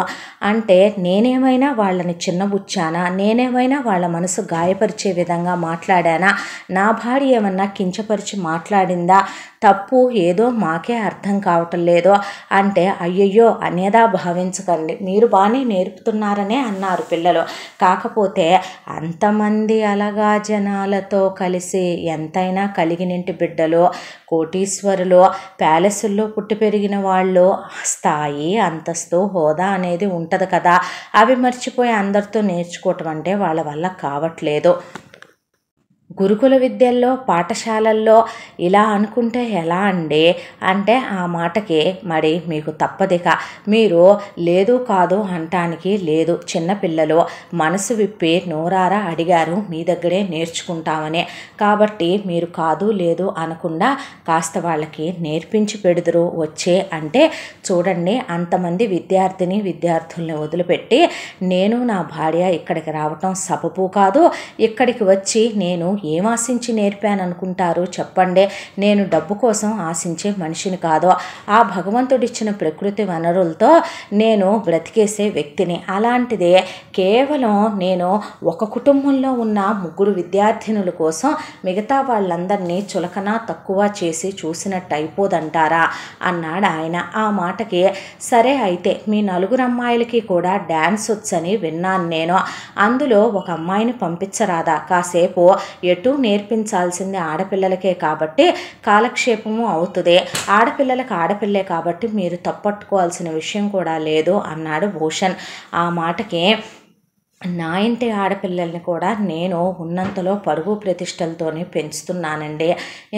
అంటే, నేనేమైనా వాళ్ళని చిన్నబుచ్చానా, నేనేమైనా వాళ్ళ మనసు గాయపరిచే విధంగా మాట్లాడానా, నా భార్య ఏమన్నా కించపరిచి మాట్లాడిందా, తప్పు ఏదో మాకే అర్థం కావటం లేదో అంటే, అయ్యయ్యో అనేదా భావించకండి, మీరు బాగానే నేర్పుతున్నారనే అన్నారు పిల్లలు, కాకపోతే అంతమంది అలగా జనాలతో కలిసి ఎంతైనా కలిగినింటి బిడ్డలు, కోటీశ్వరులు, ప్యాలెస్ల్లో పుట్టి పెరిగిన వాళ్ళు, స్థాయి, అంతస్తు, హోదా అనేది ఉంటుంది కదా, అవి మర్చిపోయి అందరితో నేర్చుకోవటం అంటే వాళ్ళ వల్ల కావట్లేదు. గురుకుల విద్యల్లో, పాఠశాలల్లో ఇలా అనుకుంటే ఎలా అండి అంటే, ఆ మాటకి మరి మీకు తప్పదిక, మీరు లేదు కాదు అంటానికి లేదు, చిన్నపిల్లలు మనసు విప్పి నోరారా అడిగారు మీ దగ్గరే నేర్చుకుంటామని, కాబట్టి మీరు కాదు లేదు అనకుండా కాస్త వాళ్ళకి నేర్పించి పెడుదురు వచ్చే అంటే, చూడండి అంతమంది విద్యార్థుల్ని వదిలిపెట్టి నేను నా భార్య ఇక్కడికి రావటం సబబు కాదు, ఇక్కడికి వచ్చి నేను ఏం ఆశించి నేర్పాను అనుకుంటారు చెప్పండి, నేను డబ్బు కోసం ఆశించే మనిషిని కాదు, ఆ భగవంతుడిచ్చిన ప్రకృతి వనరులతో నేను బ్రతికేసే వ్యక్తిని, అలాంటిదే కేవలం నేను ఒక కుటుంబంలో ఉన్న 3 విద్యార్థినుల కోసం మిగతా వాళ్ళందరినీ చులకన తక్కువ చేసి చూసినట్టు అయిపోదంటారా అన్నాడు ఆయన. ఆ మాటకి సరే అయితే మీ 4 అమ్మాయిలకి కూడా డ్యాన్స్ వచ్చని విన్నాను నేను, అందులో ఒక అమ్మాయిని పంపించరాదా, కాసేపు ఎటు నేర్పించాల్సింది ఆడపిల్లలకే కాబట్టి కాలక్షేపము అవుతుంది, ఆడపిల్లలకు ఆడపిల్లే కాబట్టి మీరు తప్పట్టుకోవాల్సిన విషయం కూడా లేదు అన్నాడు భూషణ్. ఆ మాటకి నా ఇంటి ఆడపిల్లల్ని కూడా నేను ఉన్నంతలో పరుగు ప్రతిష్టలతోనే పెంచుతున్నానండి.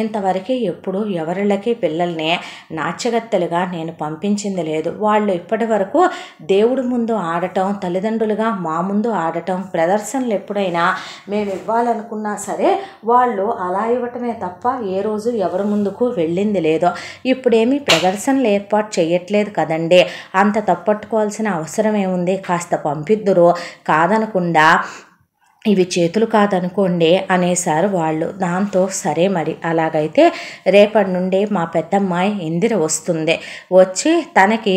ఇంతవరకు ఎప్పుడు ఎవరిళ్ళకి పిల్లల్ని నాచగత్తెలుగా నేను పంపించింది లేదు. వాళ్ళు ఇప్పటి వరకు దేవుడి ముందు ఆడటం, తల్లిదండ్రులుగా మా ముందు ఆడటం, ప్రదర్శనలు ఎప్పుడైనా మేము ఇవ్వాలనుకున్నా సరే వాళ్ళు అలా ఇవ్వటమే తప్ప ఏ రోజు ఎవరి ముందుకు వెళ్ళింది లేదు. ఇప్పుడేమీ ప్రదర్శనలు ఏర్పాటు చేయట్లేదు కదండి, అంత తప్పట్టుకోవాల్సిన అవసరం ఏముంది, కాస్త పంపిద్దురు, కాదనకుండా ఇవి చేతులు కాదనుకోండి అనేసారు వాళ్ళు. దాంతో సరే మరి అలాగైతే రేపటి నుండి మా పెద్దమ్మాయి ఇందిర వస్తుంది, వచ్చి తనకి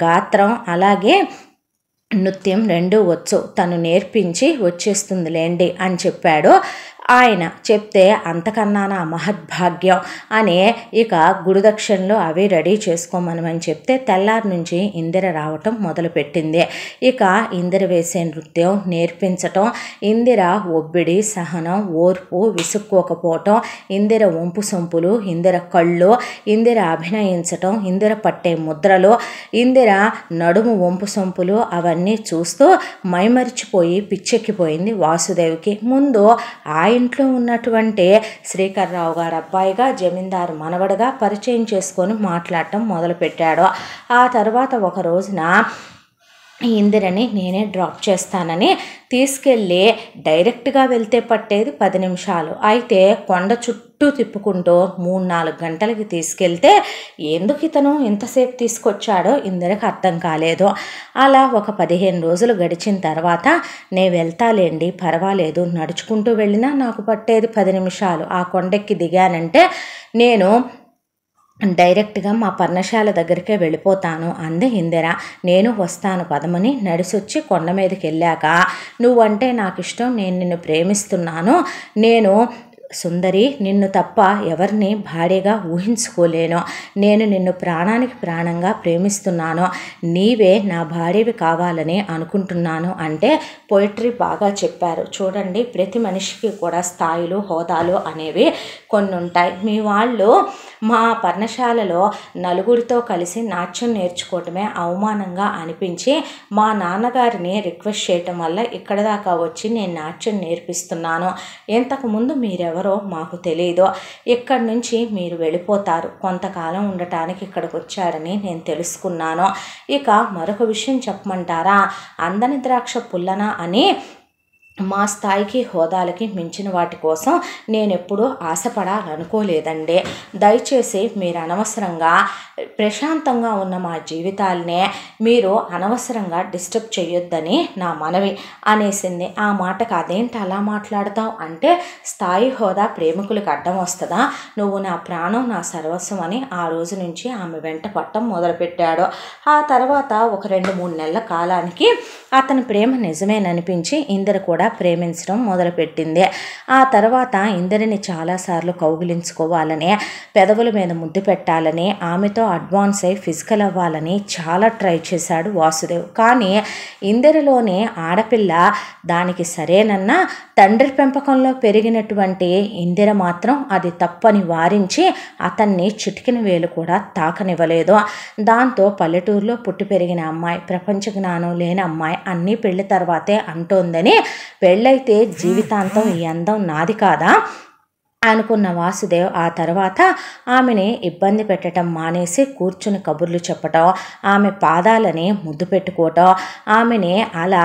గాత్రం అలాగే నృత్యం రెండూ వచ్చు, తను నేర్పించి వచ్చేస్తుందిలేండి అని చెప్పాడు ఆయన. చెప్తే అంతకన్నా నా మహద్భాగ్యం అని ఇక గురుదక్షిణలు అవి రెడీ చేసుకోమని చెప్తే తెల్లారి నుంచి ఇందిర రావటం మొదలుపెట్టింది. ఇక ఇందిర వేసే నృత్యం నేర్పించటం, ఇందిర ఒబ్బిడి, సహనం, ఓర్పు, విసుక్కోకపోవటం, ఇందిర వంపు సొంపులు, ఇందిర కళ్ళు, ఇందిర అభినయించటం, ఇందిర పట్టే ముద్రలు, ఇందిర నడుము వంపు సొంపులు అవన్నీ చూస్తూ మైమరిచిపోయి పిచ్చెక్కిపోయింది వాసుదేవికి. ముందు ఇంట్లో ఉన్నటువంటి శ్రీకర్రావు గారు అబ్బాయిగా జమీందారు మనవడుగా పరిచయం చేసుకొని మాట్లాడటం మొదలుపెట్టాడు. ఆ తర్వాత ఒక రోజున ఇందిరని నేనే డ్రాప్ చేస్తానని తీసుకెళ్ళి డైరెక్ట్గా వెళ్తే పట్టేది 10 నిమిషాలు, అయితే కొండ చుట్టూ తిప్పుకుంటూ 3-4 గంటలకి తీసుకెళ్తే ఎందుకు ఇతను ఇంతసేపు తీసుకొచ్చాడో ఇందిరకు అర్థం కాలేదు. అలా ఒక 15 రోజులు గడిచిన తర్వాత నేను వెళ్తాలేండి పర్వాలేదు, నడుచుకుంటూ వెళ్ళినా నాకు పట్టేది 10 నిమిషాలు, ఆ కొండెక్కి దిగానంటే నేను డైరెక్ట్గా మా పర్ణశాల దగ్గరికే వెళ్ళిపోతాను అంది ఇందిర. నేను వస్తాను పదమని నడిసొచ్చి కొండ మీదకి వెళ్ళాక, నువ్వంటే నాకు ఇష్టం, నేను నిన్ను ప్రేమిస్తున్నాను, నేను సుందరి నిన్ను తప్ప ఎవరిని భార్యగా ఊహించుకోలేను, నేను నిన్ను ప్రాణానికి ప్రాణంగా ప్రేమిస్తున్నాను, నీవే నా భార్యవి కావాలని అనుకుంటున్నాను అంటే పోయిటరీ బాగా చెప్పారు. చూడండి, ప్రతి మనిషికి కూడా స్థాయిలు, హోదాలు అనేవి కొన్ని ఉంటాయి. మీ వాళ్ళు మా పర్ణశాలలో నలుగురితో కలిసి నాట్యం నేర్చుకోవటమే అవమానంగా అనిపించి మా నాన్నగారిని రిక్వెస్ట్ చేయటం వల్ల ఇక్కడ దాకా వచ్చి నేను నాట్యం నేర్పిస్తున్నాను, ఇంతకుముందు మీరెవరో మాకు తెలియదు, ఇక్కడి నుంచి మీరు వెళ్ళిపోతారు, కొంతకాలం ఉండటానికి ఇక్కడికి వచ్చారని నేను తెలుసుకున్నాను. ఇక మరొక విషయం చెప్పమంటారా, అందని ద్రాక్ష పుల్లన అని మా స్థాయికి హోదాలకి మించిన వాటి కోసం నేను ఎప్పుడూ ఆశపడాలనుకోలేదండి. దయచేసి మీరు అనవసరంగా ప్రశాంతంగా ఉన్న మా జీవితాలనే మీరు అనవసరంగా డిస్టర్బ్ చేయొద్దని నా మనవి అనేసింది. ఆ మాటకు అదేంటి అలా మాట్లాడతావు అంటే, స్థాయి హోదా ప్రేమికులకు అడ్డం వస్తుందా, నువ్వు నా ప్రాణం నా సర్వస్వం అని ఆ రోజు నుంచి ఆమె వెంట పట్టం మొదలుపెట్టాడు. ఆ తర్వాత ఒక 2-3 నెలల కాలానికి అతని ప్రేమ నిజమేననిపించి ఇందిర కూడా ప్రేమించడం మొదలుపెట్టింది. ఆ తర్వాత ఇందిరని చాలాసార్లు కౌగిలించుకోవాలని, పెదవుల మీద ముద్దు పెట్టాలని, ఆమెతో అడ్వాన్స్ అయి ఫిజికల్ అవ్వాలని చాలా ట్రై చేశాడు వాసుదేవ్. కానీ ఇందిరలోని ఆడపిల్ల దానికి సరేనన్నా తండ్రి పెంపకంలో పెరిగినటువంటి ఇందిర మాత్రం అది తప్పని వారించి అతన్ని చిటికిన వేలు కూడా తాకనివ్వలేదు. దాంతో పల్లెటూరులో పుట్టి పెరిగిన అమ్మాయి, ప్రపంచ జ్ఞానం లేని అమ్మాయి అన్నీ పెళ్లి తర్వాతే అంటోందని, పెళ్ళైతే జీవితాంతం ఈ అందం నాది కాదా అనుకున్న వాసుదేవ్ ఆ తర్వాత ఆమెని ఇబ్బంది పెట్టడం మానేసి కూర్చుని కబుర్లు చెప్పటం, ఆమె పాదాలని ముద్దు పెట్టుకోవటం, ఆమెని అలా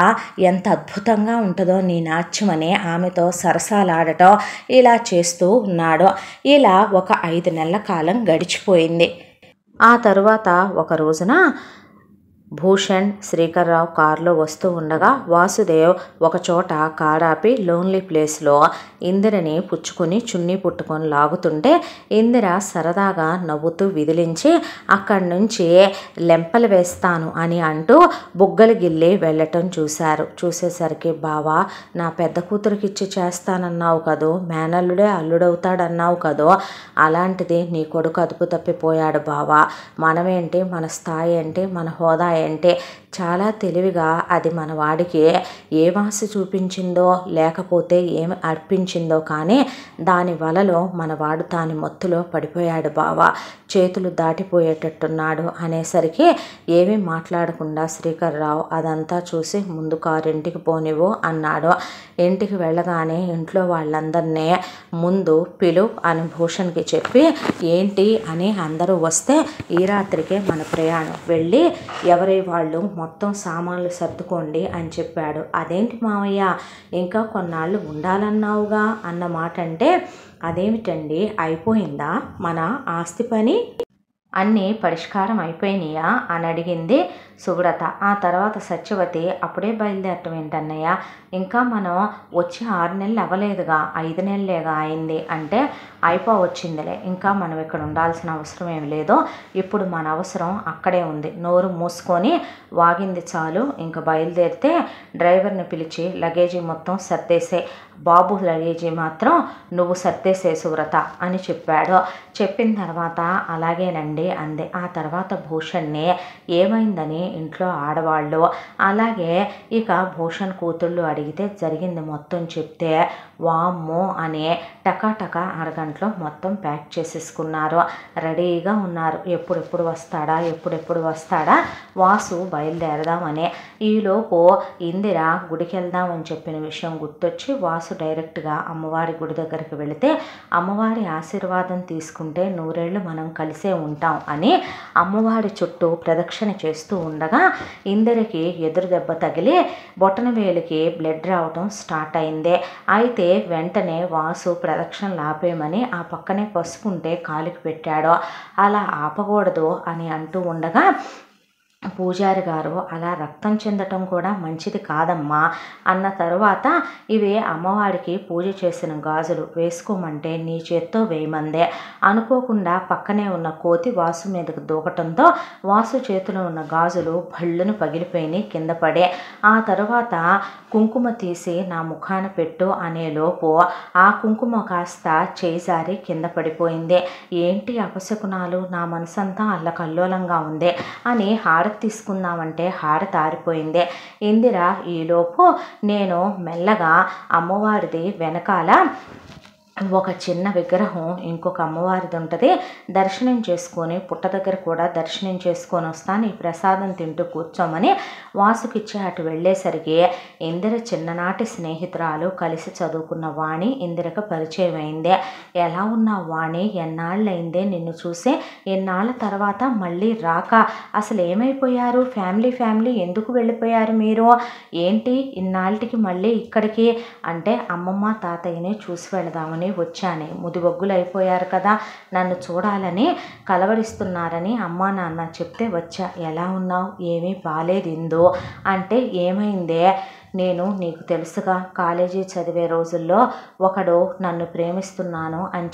ఎంత అద్భుతంగా ఉంటుందో నీ నాట్యమని ఆమెతో సరసాలాడటం ఇలా చేస్తూ ఉన్నాడు. ఇలా ఒక 5 నెలల కాలం గడిచిపోయింది. ఆ తరువాత ఒక రోజున భూషణ్, శ్రీకర్రావు కారులో వస్తూ ఉండగా వాసుదేవ్ ఒకచోట కారాపి లోన్లీ ప్లేస్లో ఇందిరని పుచ్చుకొని చున్నీ పుట్టుకొని లాగుతుంటే ఇందిర సరదాగా నవ్వుతూ విదిలించి అక్కడి నుంచి లెంపలు వేస్తాను అని అంటూ బుగ్గలు గిల్లి వెళ్ళటం చూశారు. చూసేసరికి, బావా నా పెద్ద కూతురికి ఇచ్చి చేస్తానన్నావు కదూ, మేనల్లుడే అల్లుడవుతాడన్నావు కదూ, అలాంటిది నీ కొడుకు అదుపు తప్పిపోయాడు బావా, మనమేంటి, మన స్థాయి ఏంటి, మన హోదా ఉన్నాయంటే చాలా తెలివిగా అది మన వాడికి ఏ వాస చూపించిందో లేకపోతే ఏమి అర్పించిందో కానీ దాని వలలో మనవాడు దాని మత్తులో పడిపోయాడు బావ, చేతులు దాటిపోయేటట్టున్నాడు అనేసరికి ఏమీ మాట్లాడకుండా శ్రీకర్రావు అదంతా చూసి ముందు కారింటికి పోనివ్వు అన్నాడు. ఇంటికి వెళ్ళగానే ఇంట్లో వాళ్ళందరినీ ముందు పిలు అని భూషణ్కి చెప్పి ఏంటి అని అందరూ వస్తే ఈ రాత్రికే మన ప్రయాణం, వెళ్ళి ఎవరి వాళ్ళు మొత్తం సామాన్లు సర్దుకోండి అని చెప్పాడు. అదేంటి మావయ్య ఇంకా కొన్నాళ్ళు ఉండాలన్నావుగా అన్న మాట అంటే అదేమిటండి అయిపోయిందా మన ఆస్తి పని, అన్నీ పరిష్కారం అయిపోయినాయా అని అడిగింది సువ్రత. ఆ తర్వాత సత్యవతి అప్పుడే బయలుదేరటం ఏంటన్నయ్య, ఇంకా మనం వచ్చి 6 నెలలు అవ్వలేదుగా, 5 నెలలేగా అయింది అంటే అయిపోవచ్చిందిలే, ఇంకా మనం ఇక్కడ ఉండాల్సిన అవసరం ఏమి లేదు, ఇప్పుడు మన అవసరం అక్కడే ఉంది, నోరు మూసుకొని వాగింది చాలు, ఇంకా బయలుదేరితే డ్రైవర్ని పిలిచి లగేజీ మొత్తం సర్దేసే, బాబు లగేజీ మాత్రం నువ్వు సర్దేసే సువ్రత అని చెప్పాడు. చెప్పిన తర్వాత అలాగేనండి అంది. ఆ తర్వాత భూషణ్ని ఏమైందని ఇంట్లో ఆడవాళ్ళు అలాగే ఇక భూషణ్ కూతుళ్ళు అడిగితే జరిగింది మొత్తం చెప్తే వామ్మో అని టకాటకా అరగంటలో మొత్తం ప్యాక్ చేసేసుకున్నారు, రెడీగా ఉన్నారు. ఎప్పుడెప్పుడు వస్తాడా వాసు బయలుదేరదామని. ఈలోపు ఇందిర గుడికి వెళ్దామని చెప్పిన విషయం గుర్తొచ్చి వాసు డైరెక్ట్గా అమ్మవారి గుడి దగ్గరికి వెళితే అమ్మవారి ఆశీర్వాదం తీసుకుంటే నూరేళ్ళు మనం కలిసే ఉంటాం అని అమ్మవారి చుట్టూ ప్రదక్షిణ చేస్తూ ఉండగా ఇందిరకి ఎదురు దెబ్బ తగిలి బొటన వేలికి బ్లడ్ రావటం స్టార్ట్ అయింది. అయితే వెంటనే వాసు ప్రదక్షిణలు ఆపేయమని ఆ పక్కనే పసుపుంటే కాలికి పెట్టాడు. అలా ఆపకూడదు అని అంటూ ఉండగా పూజారి గారు అలా రక్తం చెందటం కూడా మంచిది కాదమ్మా అన్న తరువాత ఇవి అమ్మవారికి పూజ చేసిన గాజులు వేసుకోమంటే నీ చేత్తో వేయమందే. అనుకోకుండా పక్కనే ఉన్న కోతి వాసు మీదకు దూకటంతో వాసు చేతిలో ఉన్న గాజులు భళ్ళును పగిలిపోయి కింద పడే. ఆ తరువాత కుంకుమ తీసి నా ముఖాన పెట్టు అనేలోపు ఆ కుంకుమ కాస్త చేజారి కింద పడిపోయింది. ఏంటి అపశకునాలు, నా మనసంతా అల్లకల్లోలంగా ఉంది అని హారతి తీసుకుందామంటే హారతి ఆరిపోయింది. ఇందిర ఈలోపు నేను మెల్లగా అమ్మవారిది వెనకాల ఒక చిన్న విగ్రహం ఇంకొక అమ్మవారిది ఉంటుంది, దర్శనం చేసుకొని పుట్ట దగ్గర కూడా దర్శనం చేసుకొని వస్తాను, ఈ ప్రసాదం తింటూ కూర్చోమని వాసుకిచ్చి అటు వెళ్ళేసరికి ఇందిర చిన్ననాటి స్నేహితురాలు కలిసి చదువుకున్న వాణి ఇందిరకు పరిచయం అయింది. ఎలా ఉన్నావు వాణి, ఎన్నాళ్ళైందే నిన్ను చూసే, ఎన్నాళ్ళ తర్వాత మళ్ళీ రాక, అసలు ఏమైపోయారు, ఫ్యామిలీ ఎందుకు వెళ్ళిపోయారు మీరు, ఏంటి ఇన్నాళ్ళకి మళ్ళీ ఇక్కడికి అంటే అమ్మమ్మ తాతయ్యని చూసి వెళదామని వచ్చాను, ముదిబొగ్గులు అయిపోయారు కదా, నన్ను చూడాలని కలవరిస్తున్నారని అమ్మా నాన్న చెప్తే వచ్చా, ఎలా ఉన్నావు, ఏమీ బాలేదిందో అంటే ఏమైందే, నేను నీకు తెలుసుగా కాలేజీ చదివే రోజుల్లో ఒకడు నన్ను ప్రేమిస్తున్నాను అని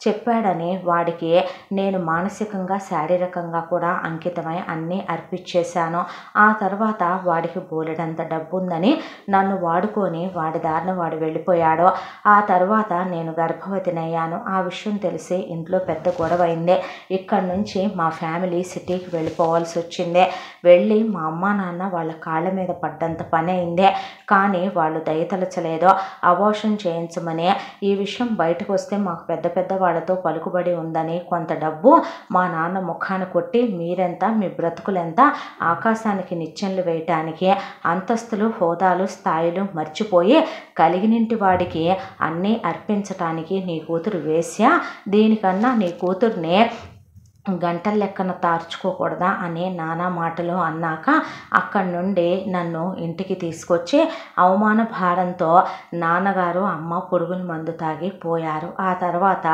చెప్పాడని వాడికి నేను మానసికంగా శారీరకంగా కూడా అంకితమై అన్నీ అర్పించేశాను. ఆ తర్వాత వాడికి బోలెడంత డబ్బు ఉందని నన్ను వాడుకొని వాడి దారిన వాడు వెళ్ళిపోయాడు. ఆ తర్వాత నేను గర్భవతినయ్యాను. ఆ విషయం తెలిసి ఇంట్లో పెద్ద గొడవ అయింది. ఇక్కడి నుంచి మా ఫ్యామిలీ సిటీకి వెళ్ళిపోవాల్సి వచ్చింది. వెళ్ళి మా అమ్మ నాన్న వాళ్ళ కాళ్ళ మీద పడ్డంత పని అయిందే, కానీ వాళ్ళు దయతలచలేదు, అబార్షన్ చేయించమని. ఈ విషయం బయటకు వస్తే మాకు పెద్ద వాళ్ళతో పలుకుబడి ఉందని కొంత డబ్బు మా నాన్న ముఖాన కొట్టి మీరెంత, మీ బ్రతుకులెంత, ఆకాశానికి నిచ్చెనలు వేయటానికి అంతస్తులు హోదాలు స్థాయిలు మర్చిపోయి కలిగినింటి వాడికి అన్నీ అర్పించటానికి నీ కూతురు వేశ్య, దీనికన్నా నీ కూతుర్ని గంటల లెక్కన తార్చుకోకూడదా అనే నానా మాటలు అన్నాక అక్కడి నుండి నన్ను ఇంటికి తీసుకొచ్చి అవమాన భారంతో నాన్నగారు అమ్మ పురుగుల మందు తాగి పోయారు. ఆ తర్వాత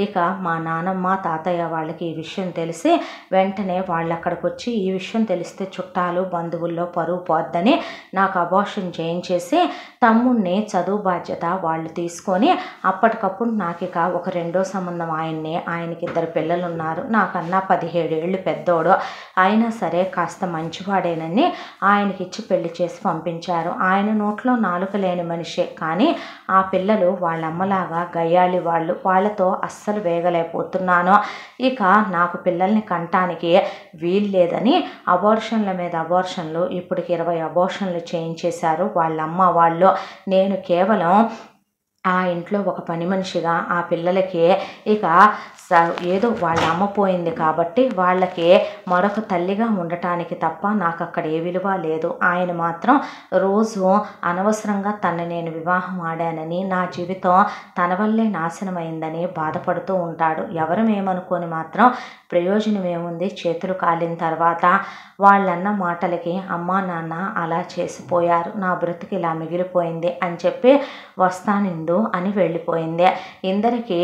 ఇక మా నానమ్మ తాతయ్య వాళ్ళకి ఈ విషయం తెలిసి వెంటనే వాళ్ళు అక్కడికి వచ్చి ఈ విషయం తెలిస్తే చుట్టాలు బంధువుల్లో పరువు పోద్దని నాకు అబార్షన్ చేయించేసి తమ్ముడిని చదువు బాధ్యత వాళ్ళు తీసుకొని అప్పటికప్పుడు నాకు ఇక ఒక రెండో సంబంధం ఆయనకి 2 పిల్లలు ఉన్నారు, నాకు నాకన్నా 17 ఏళ్ళు పెద్దోడు. అయినా సరే కాస్త మంచివాడేనని ఆయనకిచ్చి పెళ్లి చేసి పంపించారు. ఆయన నోట్లో నాలుక లేని మనిషే, కానీ ఆ పిల్లలు వాళ్ళమ్మలాగా గయ్యాళి వాళ్ళు. వాళ్ళతో అస్సలు వేగలేకపోతున్నాను. ఇక నాకు పిల్లల్ని కంటానికి వీల్లేదని అబార్షన్ల మీద అబార్షన్లు, ఇప్పటికి 20 అబార్షన్లు చేయించేశారు వాళ్ళమ్మ వాళ్ళు. నేను కేవలం ఆ ఇంట్లో ఒక పని మనిషిగా ఆ పిల్లలకి ఇక ఏదో వాళ్ళ అమ్మ పోయింది కాబట్టి వాళ్ళకి మరొక తల్లిగా ఉండటానికి తప్ప నాకు అక్కడ ఏ విలువ లేదు. ఆయన మాత్రం రోజు అనవసరంగా తను నేను వివాహం ఆడానని, నా జీవితం తన వల్లే నాశనమైందని బాధపడుతూ ఉంటాడు. ఎవరమేమనుకొని మాత్రం ప్రయోజనం ఏముంది? చేతులు కాలిన తర్వాత వాళ్ళన్న మాటలకి అమ్మా నాన్న అలా చేసిపోయారు, నా బ్రతుకు ఇలా మిగిలిపోయింది అని చెప్పి వస్తానిందు అని వెళ్ళిపోయింది. ఇందరికి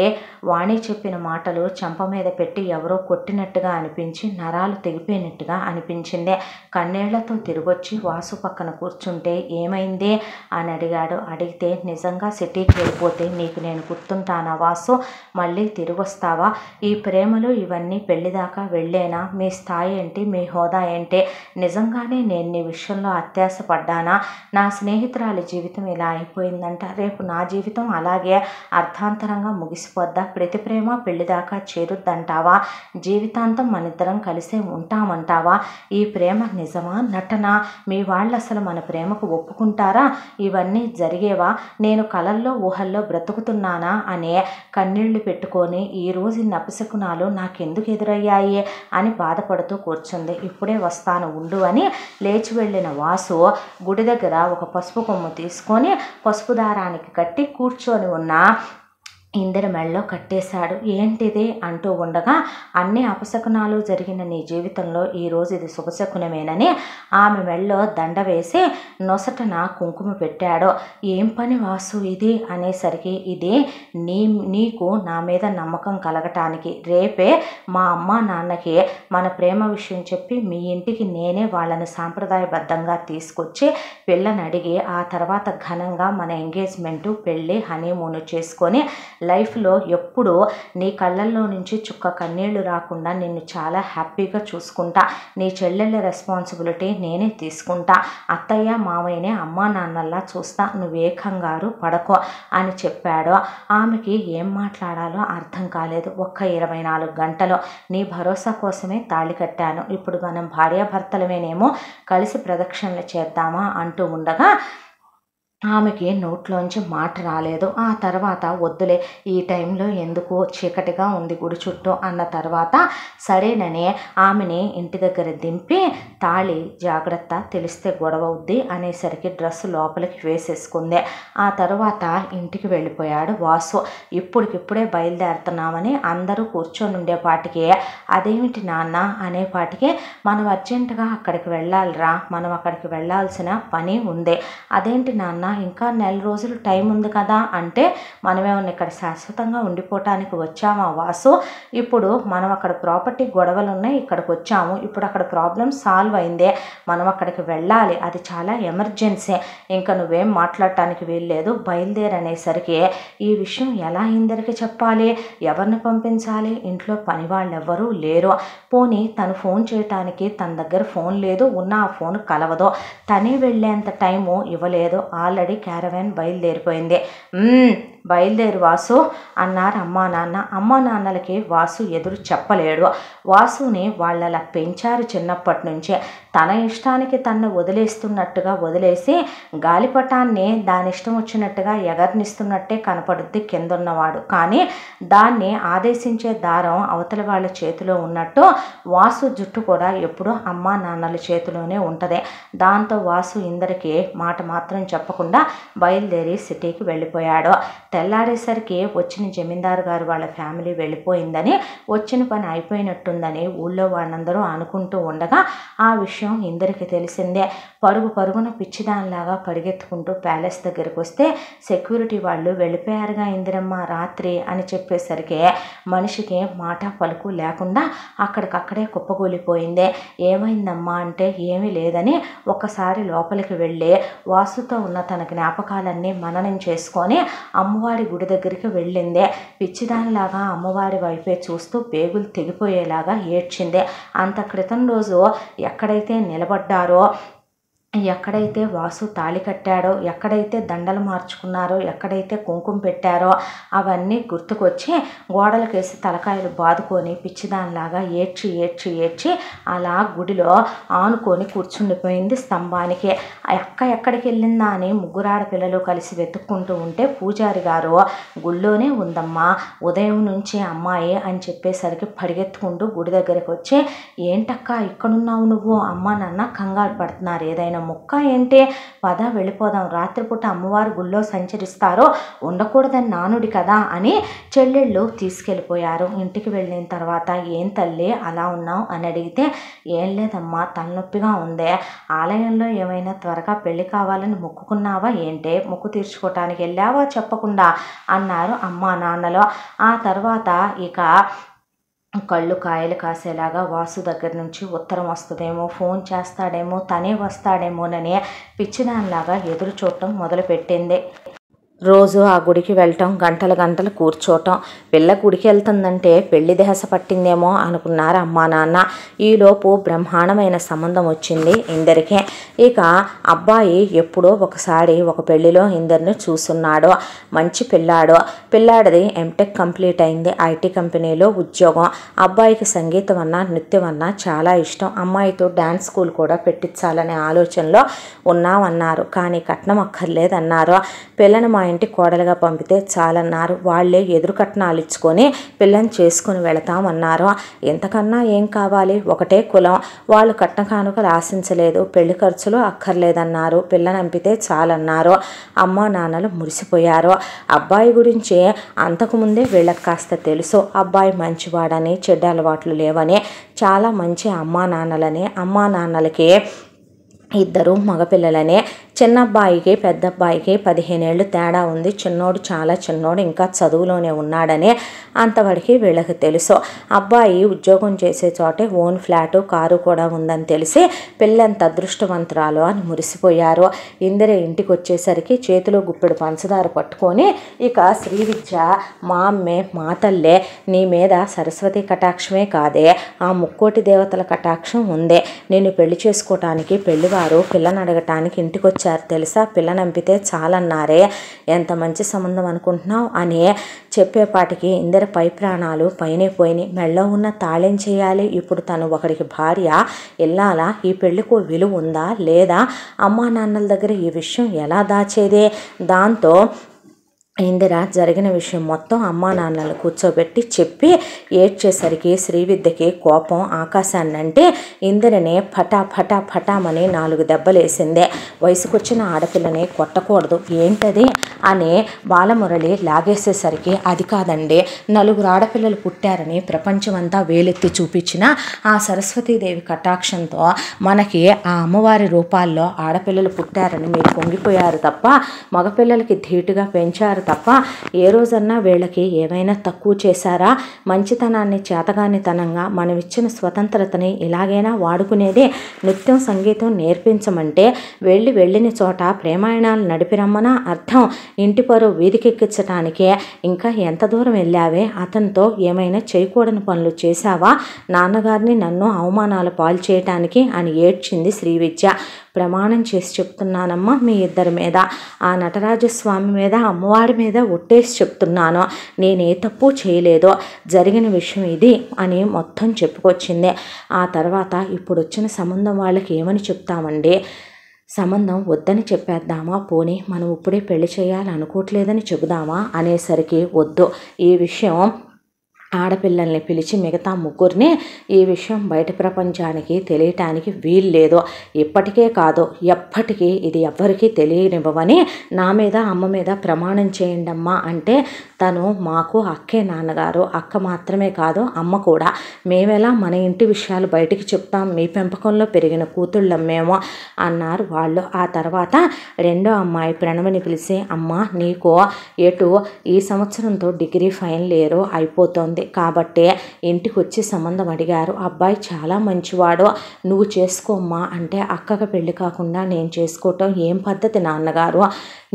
వాణి చెప్పిన మాటలు చెంప మీద పెట్టి ఎవరో కొట్టినట్టుగా అనిపించి నరాలు తెగిపోయినట్టుగా అనిపించింది. కన్నీళ్లతో తిరిగొచ్చి వాసు పక్కన కూర్చుంటే ఏమైంది అని అడిగాడు. అడిగితే నిజంగా సిటీకి వెళ్ళిపోతే నీకు నేను గుర్తుంటానా వాసు? మళ్ళీ తిరిగి వస్తావా? ఈ ప్రేమలు ఇవన్నీ పెళ్లిదాకా వెళ్ళేనా? మీ స్థాయి ఏంటి? మీ హోదా ఏంటి? నిజంగానే నేను నీ విషయంలో అత్యాశ పడ్డానా? నా స్నేహితురాలి జీవితం ఇలా అయిపోయిందంట, రేపు నా జీవితం అలాగే అర్థాంతరంగా ముగిసిపోద్దా? ప్రతి ప్రేమ పెళ్లిదాకా చేరుద్దంటావా? జీవితాంతం మనిద్దరం కలిసే ఉంటామంటావా? ఈ ప్రేమ నిజమా నటన? మీ వాళ్ళు అసలు మన ప్రేమకు ఒప్పుకుంటారా? ఇవన్నీ జరిగేవా? నేను కలల్లో ఊహల్లో బ్రతుకుతున్నానా అనే కన్నీళ్లు పెట్టుకొని ఈరోజు నపశకునాలు నాకెందుకు ఎదురయ్యాయి అని బాధపడుతూ కూర్చుంది. ఇప్పుడే వస్తాను ఉండు అని లేచి వెళ్ళిన వాసు గుడి దగ్గర ఒక పసుపు కొమ్ము తీసుకొని పసుపు దారానికి కట్టి కూర్చొని ఉన్న ఇందరి మెళ్ళలో కట్టేశాడు. ఏంటిది అంటూ ఉండగా, అన్ని అపశకునాలు జరిగిన నీ జీవితంలో ఈరోజు ఇది శుభశకునమేనని ఆమె మెళ్ళలో దండ వేసి నొసటన కుంకుమ పెట్టాడు. ఏం పని వాసు ఇది అనేసరికి, ఇది నీకు నా మీద నమ్మకం కలగటానికి. రేపే మా అమ్మ నాన్నకి మన ప్రేమ విషయం చెప్పి మీ ఇంటికి నేనే వాళ్ళని సాంప్రదాయబద్ధంగా తీసుకొచ్చి పిల్లని అడిగి ఆ తర్వాత ఘనంగా మన ఎంగేజ్మెంటు, పెళ్ళి, హనీమూన్ చేసుకొని లైఫ్లో ఎప్పుడు నీ కళ్ళల్లో నుంచి చుక్క కన్నీళ్లు రాకుండా నిన్ను చాలా హ్యాపీగా చూసుకుంటా. నీ చెల్లెళ్ళ రెస్పాన్సిబిలిటీ నేనే తీసుకుంటా. అత్తయ్య మావయ్యనే అమ్మా నాన్నల్లా చూస్తా. నువ్వే కంగారు పడకో అని చెప్పాడు. ఆమెకి ఏం మాట్లాడాలో అర్థం కాలేదు. ఒక్క 24 గంటలు నీ భరోసా కోసమే తాళి కట్టాను, ఇప్పుడు మనం భార్యాభర్తలమేనేమో కలిసి ప్రదక్షిణలు చేద్దామా అంటూ ఉండగా ఆమెకి నోట్లోంచి మాట రాలేదు. ఆ తర్వాత వద్దులే, ఈ టైంలో ఎందుకు, చీకటిగా ఉంది గుడి చుట్టూ అన్న తర్వాత సరేనని ఆమెని ఇంటి దగ్గర దింపి తాళి జాగ్రత్త, తెలిస్తే గొడవ అవుద్ది అనేసరికి డ్రెస్సు లోపలికి వేసేసుకుంది. ఆ తర్వాత ఇంటికి వెళ్ళిపోయాడు వాసు. ఇప్పుడికిప్పుడే బయలుదేరుతున్నామని అందరూ కూర్చొని ఉండేపాటికి, అదేమిటి నాన్న అనేపాటికి, మనం అర్జెంటుగా అక్కడికి వెళ్ళాలిరా, మనం అక్కడికి వెళ్ళాల్సిన పని ఉంది. అదేంటి నాన్న, ఇంకా 4 రోజులు టైం ఉంది కదా అంటే, మనమేమన్నా ఇక్కడ శాశ్వతంగా ఉండిపోవటానికి వచ్చామా వాసు? ఇప్పుడు మనం అక్కడ ప్రాపర్టీ గొడవలు ఉన్నాయి, ఇక్కడికి వచ్చాము, ఇప్పుడు అక్కడ ప్రాబ్లం సాల్వ్ అయిందే, మనం అక్కడికి వెళ్ళాలి, అది చాలా ఎమర్జెన్సీ, ఇంకా నువ్వేం మాట్లాడటానికి వీల్లేదు, బయలుదేరనేసరికి ఈ విషయం ఎలా ఇందరికి చెప్పాలి, ఎవరిని పంపించాలి? ఇంట్లో పని వాళ్ళు ఎవ్వరూ లేరు. పోనీ తను ఫోన్ చేయటానికి తన దగ్గర ఫోన్ లేదు, ఉన్న ఆ ఫోన్ కలవదు, తనే వెళ్ళేంత టైము ఇవ్వలేదు. ఆల్రెడీ క్యారవాన్ బయలుదేరిపోయింది. బయలుదేరు వాసు అన్నారు అమ్మా నాన్న. అమ్మా నాన్నలకి వాసు ఎదురు చెప్పలేడు. వాసుని వాళ్ళలా పెంచారు చిన్నప్పటి నుంచే. తన ఇష్టానికి తన్ను వదిలేస్తున్నట్టుగా వదిలేసి గాలిపటాన్ని దాని ఇష్టం వచ్చినట్టుగా ఎగరనిస్తున్నట్టే కనపడుద్ది కిందున్నవాడు, కానీ దాన్ని ఆదేశించే దారం అవతల వాళ్ళ చేతిలో ఉన్నట్టు వాసు జుట్టు కూడా ఎప్పుడూ అమ్మా నాన్నల చేతిలోనే ఉంటుంది. దాంతో వాసు ఇందరికి మాట మాత్రం చెప్పకుండా బయలుదేరి సిటీకి వెళ్ళిపోయాడు. తెల్లారేసరికి వచ్చిన జమీందారు గారు వాళ్ళ ఫ్యామిలీ వెళ్ళిపోయిందని, వచ్చిన పని అయిపోయినట్టుందని ఊళ్ళో వాళ్ళందరూ అనుకుంటూ ఉండగా ఆ విషయం ఇందరికి తెలిసిందే. పరుగున పిచ్చిదానిలాగా పరిగెత్తుకుంటూ ప్యాలెస్ దగ్గరికి వస్తే సెక్యూరిటీ వాళ్ళు వెళ్ళిపోయారుగా ఇందిరమ్మ రాత్రి అని చెప్పేసరికి మనిషికి మాట పలుకు లేకుండా అక్కడికక్కడే కుప్పకూలిపోయింది. ఏమైందమ్మా అంటే ఏమీ లేదని ఒక్కసారి లోపలికి వెళ్ళి వాసుతో ఉన్న తన జ్ఞాపకాలన్నీ మననం చేసుకొని అమ్మవారి అమ్మవారి గుడి దగ్గరికి వెళ్ళిందే. పిచ్చిదానిలాగా అమ్మవారి వైపే చూస్తూ పేగులు తెగిపోయేలాగా ఏడ్చింది. అంత క్రితం రోజు ఎక్కడైతే నిలబడ్డారో, ఎక్కడైతే వాసు తాళి కట్టాడో, ఎక్కడైతే దండలు మార్చుకున్నారో, ఎక్కడైతే కుంకుమ పెట్టారో అవన్నీ గుర్తుకొచ్చి గోడలకేసి తలకాయలు బాదుకొని పిచ్చిదానిలాగా ఏడ్చి ఏడ్చి ఏడ్చి అలా గుడిలో ఆనుకొని కూర్చుండిపోయింది స్తంభానికి. అక్క ఎక్కడికి వెళ్ళిందా అని ముగ్గురు ఆడపిల్లలు కలిసి వెతుక్కుంటూ ఉంటే పూజారి గారు గుళ్ళోనే ఉందమ్మా, ఉదయం నుంచి అమ్మాయి అని చెప్పేసరికి పరిగెత్తుకుంటూ గుడి దగ్గరికి వచ్చి, ఏంటక్క ఇక్కడున్నావు నువ్వు, అమ్మ నాన్న కంగారు పడుతున్నారు, ఏదైనా ముక్క ఏంటి, పద వెళ్ళిపోదాం, రాత్రిపూట అమ్మవారు గుళ్ళో సంచరిస్తారో ఉండకూడదని నానుడి కదా అని చెల్లెళ్ళు తీసుకెళ్ళిపోయారు. ఇంటికి వెళ్ళిన తర్వాత ఏం తల్లి అలా ఉన్నావు అని అడిగితే, ఏం లేదమ్మా తలనొప్పిగా ఉందే, ఆలయంలో ఏమైనా త్వరగా పెళ్లి కావాలని మొక్కుకున్నావా ఏంటే, మొక్కు తీర్చుకోవటానికి వెళ్ళావా చెప్పకుండా అన్నారు అమ్మా నాన్నలో. ఆ తర్వాత ఇక కళ్ళు కాయలు కాసేలాగా వాసు దగ్గర నుంచి ఉత్తరం వస్తుందేమో, ఫోన్ చేస్తాడేమో, తనే వస్తాడేమోనని పిచ్చిదానిలాగా ఎదురు చూడటం మొదలుపెట్టింది. రోజు ఆ గుడికి వెళ్ళటం, గంటలు గంటలు కూర్చోవటం. పిల్ల గుడికి వెళ్తుందంటే పెళ్లి దహస పట్టిందేమో అనుకున్నారు అమ్మా నాన్న. ఈలోపు బ్రహ్మాండమైన సంబంధం వచ్చింది ఇందరికే. ఇక అబ్బాయి ఎప్పుడో ఒకసారి ఒక పెళ్లిలో ఇందరిని చూస్తున్నాడు. మంచి పిల్లాడిది ఎంటెక్ కంప్లీట్ అయింది, ఐటీ కంపెనీలో ఉద్యోగం. అబ్బాయికి సంగీతం అన్నా నృత్యం అన్నా చాలా ఇష్టం. అమ్మాయితో డ్యాన్స్ స్కూల్ కూడా పెట్టించాలనే ఆలోచనలో ఉన్నామన్నారు. కానీ కట్నం అక్కర్లేదన్నారు. పిల్లని మా ఇంటి కోడలుగా పంపితే చాలన్నారు. వాళ్ళే ఎదురు కట్నాలు ఇచ్చుకొని పిల్లని చేసుకుని వెళతామన్నారు. ఎంతకన్నా ఏం కావాలి, ఒకటే కులం, వాళ్ళు కట్న కానుకలు ఆశించలేదు, పెళ్లి ఖర్చులు అక్కర్లేదన్నారు. పిల్లని పంపితే చాలన్నారు. అమ్మ నాన్నలు మురిసిపోయారు. అబ్బాయి గురించి అంతకుముందే వీళ్ళకి కాస్త తెలుసు. అబ్బాయి మంచివాడని, చెడ్డ అలవాట్లు లేవని, చాలా మంచి అమ్మా నాన్నలని. అమ్మా నాన్నలకి ఇద్దరు మగపిల్లలనే. చిన్న అబ్బాయికి పెద్ద అబ్బాయికి 15 ఏళ్ళు తేడా ఉంది. చిన్నోడు చాలా చిన్నోడు, ఇంకా చదువులోనే ఉన్నాడని అంతవరకు వీళ్ళకి తెలుసు. అబ్బాయి ఉద్యోగం చేసే చోటే ఓన్ ఫ్లాటు, కారు కూడా ఉందని తెలిసి పిల్లంత అదృష్టవంతురాలు అని మురిసిపోయారు. ఇందిర ఇంటికి వచ్చేసరికి చేతిలో గుప్పెడు పంచదార పట్టుకొని, ఇక శ్రీ విద్య, మా అమ్మే మా తల్లే, నీ మీద సరస్వతి కటాక్షమే కాదే, ఆ ముక్కోటి దేవతల కటాక్షం ఉందే. నేను పెళ్లి చేసుకోవటానికి పెళ్లివారు పిల్లని అడగటానికి ఇంటికి వచ్చారు తెలుసా, పిల్లని పంపితే చాలన్నారే, ఎంత మంచి సంబంధం అనుకుంటున్నావు అని చెప్పేపాటికి ఇందరి పై ప్రాణాలు పైనే పోయినాయి. మెళ్ళో ఉన్న తాళేం చేయాలి, ఇప్పుడు తను ఒకడికి భార్య, ఇల్లాలా, ఈ పెళ్లికి విలువ ఉందా లేదా, అమ్మా నాన్నల దగ్గర ఈ విషయం ఎలా దాచేదే. దాంతో ఇందిర జరిగిన విషయం మొత్తం అమ్మా నాన్నలు కూర్చోబెట్టి చెప్పి ఏడ్చేసరికి శ్రీవిద్యకి కోపం ఆకాశాన్ని అంటే ఇందిరని ఫటామని 4 దెబ్బలేసిందే. వయసుకొచ్చిన ఆడపిల్లని కొట్టకూడదు ఏంటది అని బాలమురళి లాగేసేసరికి, అది కాదండి, 4 ఆడపిల్లలు పుట్టారని ప్రపంచమంతా వేలెత్తి చూపించిన ఆ సరస్వతీదేవి కటాక్షంతో మనకి ఆ అమ్మవారి రూపాల్లో ఆడపిల్లలు పుట్టారని మీరు పొంగిపోయారు తప్ప మగపిల్లలకి ధీటుగా పెంచారు తప్ప ఏ రోజన్నా వీళ్ళకి ఏమైనా తక్కువ చేశారా. మంచితనాన్ని చేతగానితనంగా మనమిచ్చిన స్వతంత్రతని ఇలాగైనా వాడుకునేదే. నృత్యం సంగీతం నేర్పించమంటే వెళ్ళిన చోట ప్రేమాయణాలు నడిపిరమ్మన అర్థం. ఇంటి పరువు వీధికెక్కించటానికే ఇంకా ఎంత దూరం వెళ్ళావే, అతనితో ఏమైనా చేయకూడని పనులు చేశావా, నాన్నగారిని నన్ను అవమానాలు పాలు చేయటానికి అని ఏడ్చింది శ్రీవిద్య. ప్రమాణం చేసి చెప్తున్నానమ్మా మీ ఇద్దరి మీద, ఆ నటరాజస్వామి మీద, అమ్మవారి మీద ఒట్టేసి చెప్తున్నాను, నేనే తప్పు చేయలేదో, జరిగిన విషయం ఇది అని మొత్తం చెప్పుకొచ్చింది. ఆ తర్వాత ఇప్పుడు వచ్చిన సంబంధం వాళ్ళకి ఏమని చెప్తామండి, సంబంధం వద్దని చెప్పేద్దామా, పోనీ మనం ఇప్పుడే పెళ్లి చేయాలనుకోవట్లేదని చెబుదామా అనేసరికి వద్దు, ఈ విషయం ఆడపిల్లల్ని పిలిచి మిగతా ముగ్గురిని ఈ విషయం బయట ప్రపంచానికి తెలియటానికి వీల్లేదు, ఇప్పటికే కాదు ఎప్పటికీ ఇది ఎవ్వరికీ తెలియనివ్వమని నా మీద అమ్మ మీద ప్రమాణం చేయండమ్మా అంటే, తను మాకు అక్కే నాన్నగారు, అక్క మాత్రమే కాదు అమ్మ కూడా, మేమెలా మన ఇంటి విషయాలు బయటికి చెప్తాం, మీ పెంపకంలో పెరిగిన కూతుళ్ళం మేము అన్నారు వాళ్ళు. ఆ తర్వాత రెండో అమ్మాయి ప్రణవిని పిలిచి, అమ్మ నీకు ఎటు ఈ సంవత్సరంతో డిగ్రీ ఫైనల్ ఇయర్ అయిపోతుంది, ఉంది కాబట్టి ఇంటికి వచ్చి సంబంధం అడిగారు. అబ్బాయి చాలా మంచివాడు, నువ్వు చేసుకోమ్మా అంటే అక్కకి పెళ్లి కాకుండా నేను చేసుకోవటం ఏం పద్ధతి నాన్నగారు,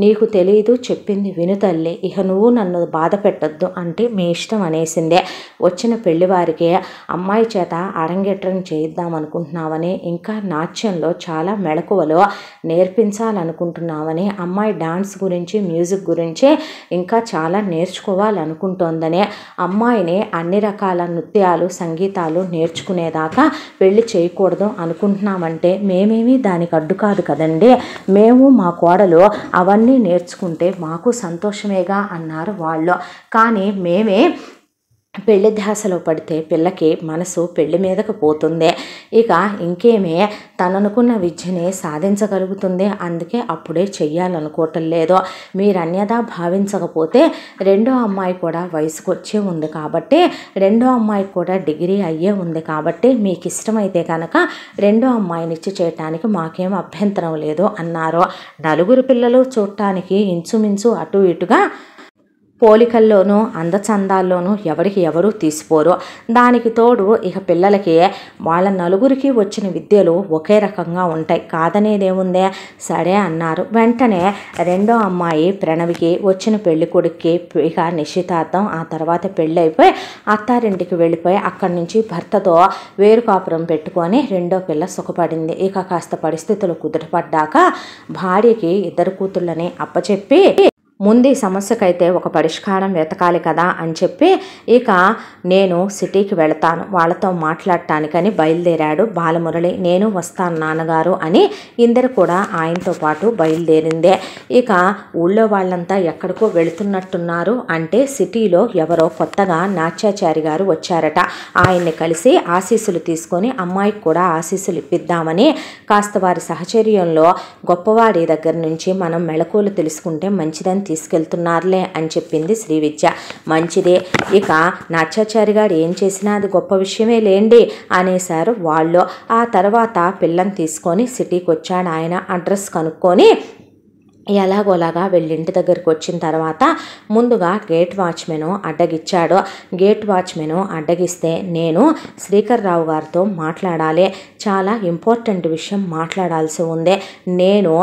నీకు తెలియదు, చెప్పింది విను తల్లి, ఇక నువ్వు నన్ను బాధ పెట్టద్దు అంటే మీ ఇష్టం అనేసిందే. వచ్చిన పెళ్లివారికి అమ్మాయి చేత అరంగేట్రం చేయిద్దాం అనుకుంటున్నామని, ఇంకా నాట్యంలో చాలా మెళకువలు నేర్పించాలనుకుంటున్నామని, అమ్మాయి డాన్స్ గురించి మ్యూజిక్ గురించి ఇంకా చాలా నేర్చుకోవాలనుకుంటోందని, అమ్మాయిని అన్ని రకాల నృత్యాలు సంగీతాలు నేర్చుకునేదాకా పెళ్లి చేయకూడదు అనుకుంటున్నామంటే మేమేమీ దానికి అడ్డు కాదు కదండి, మేము మా కోడలు అవన్నీ నేర్చుకుంటే మాకు సంతోషమేగా అన్నారు వాళ్ళు. కానీ మేమే పెళ్లి ధ్యాసలో పడితే పిల్లకి మనసు పెళ్లి మీదకు పోతుంది, ఇక ఇంకేమే తననుకున్న విద్యని సాధించగలుగుతుంది, అందుకే అప్పుడే చెయ్యాలనుకోవటం లేదు. మీరు అన్యదా భావించకపోతే రెండో అమ్మాయి కూడా వయసుకు వచ్చే ఉంది కాబట్టి, రెండో అమ్మాయికి కూడా డిగ్రీ అయ్యే ఉంది కాబట్టి మీకు ఇష్టమైతే కనుక రెండో అమ్మాయిని ఇచ్చి చేయటానికి మాకేం అభ్యంతరం లేదు అన్నారు. నలుగురు పిల్లలు చూడటానికి ఇంచుమించు అటు ఇటుగా పోలికల్లోనూ అందచందాల్లోనూ ఎవరికి ఎవరూ తీసిపోరు. దానికి తోడు ఇక పిల్లలకి వాళ్ళ నలుగురికి వచ్చిన విద్యలు ఒకే రకంగా ఉంటాయి, కాదనేదేముందే. సరే అన్నారు. వెంటనే రెండో అమ్మాయి ప్రణవికి వచ్చిన పెళ్లి కొడుక్కి ఇక నిశ్చితార్థం, ఆ తర్వాత పెళ్ళి అయిపోయి అత్తారింటికి వెళ్ళిపోయి అక్కడి నుంచి భర్తతో వేరు కాపురం పెట్టుకొని రెండో పిల్ల సుఖపడింది. ఇక కాస్త పరిస్థితులు కుదుటపడ్డాక భార్యకి ఇద్దరు కూతుళ్ళని అప్పచెప్పి ముందు ఈ సమస్యకైతే ఒక పరిష్కారం వెతకాలి కదా అని చెప్పి ఇక నేను సిటీకి వెళతాను వాళ్ళతో మాట్లాడటానికని బయలుదేరాడు బాలమురళి. నేను వస్తాను నాన్నగారు అని ఇందరు కూడా ఆయనతో పాటు బయలుదేరిందే. ఇక ఊళ్ళో వాళ్ళంతా ఎక్కడికో వెళుతున్నట్టున్నారు అంటే సిటీలో ఎవరో కొత్తగా నాట్యాచారి గారు వచ్చారట. ఆయన్ని కలిసి ఆశీస్సులు తీసుకొని అమ్మాయికి కూడా ఆశీస్సులు ఇప్పిద్దామని కాస్త వారి సహచర్యంలో గొప్పవాడి దగ్గర నుంచి మనం మెళకువలు తెలుసుకుంటే మంచిదని తీసుకెళ్తున్నారులే అని చెప్పింది శ్రీవిద్య. మంచిదే, ఇక నాట్యాచారి గారు ఏం చేసినా అది గొప్ప విషయమే లేండి అనేశారు వాళ్ళు. ఆ తర్వాత పిల్లని తీసుకొని సిటీకి వచ్చాడు ఆయన. అడ్రస్ కనుక్కొని ఎలాగోలాగా వెళ్ళింటి దగ్గరికి వచ్చిన తర్వాత ముందుగా గేట్ వాచ్మెను అడ్డగిచ్చాడు. గేట్ వాచ్మెను అడ్డగిస్తే నేను శ్రీకర్రావు గారితో మాట్లాడాలి, చాలా ఇంపార్టెంట్ విషయం మాట్లాడాల్సి ఉంది, నేను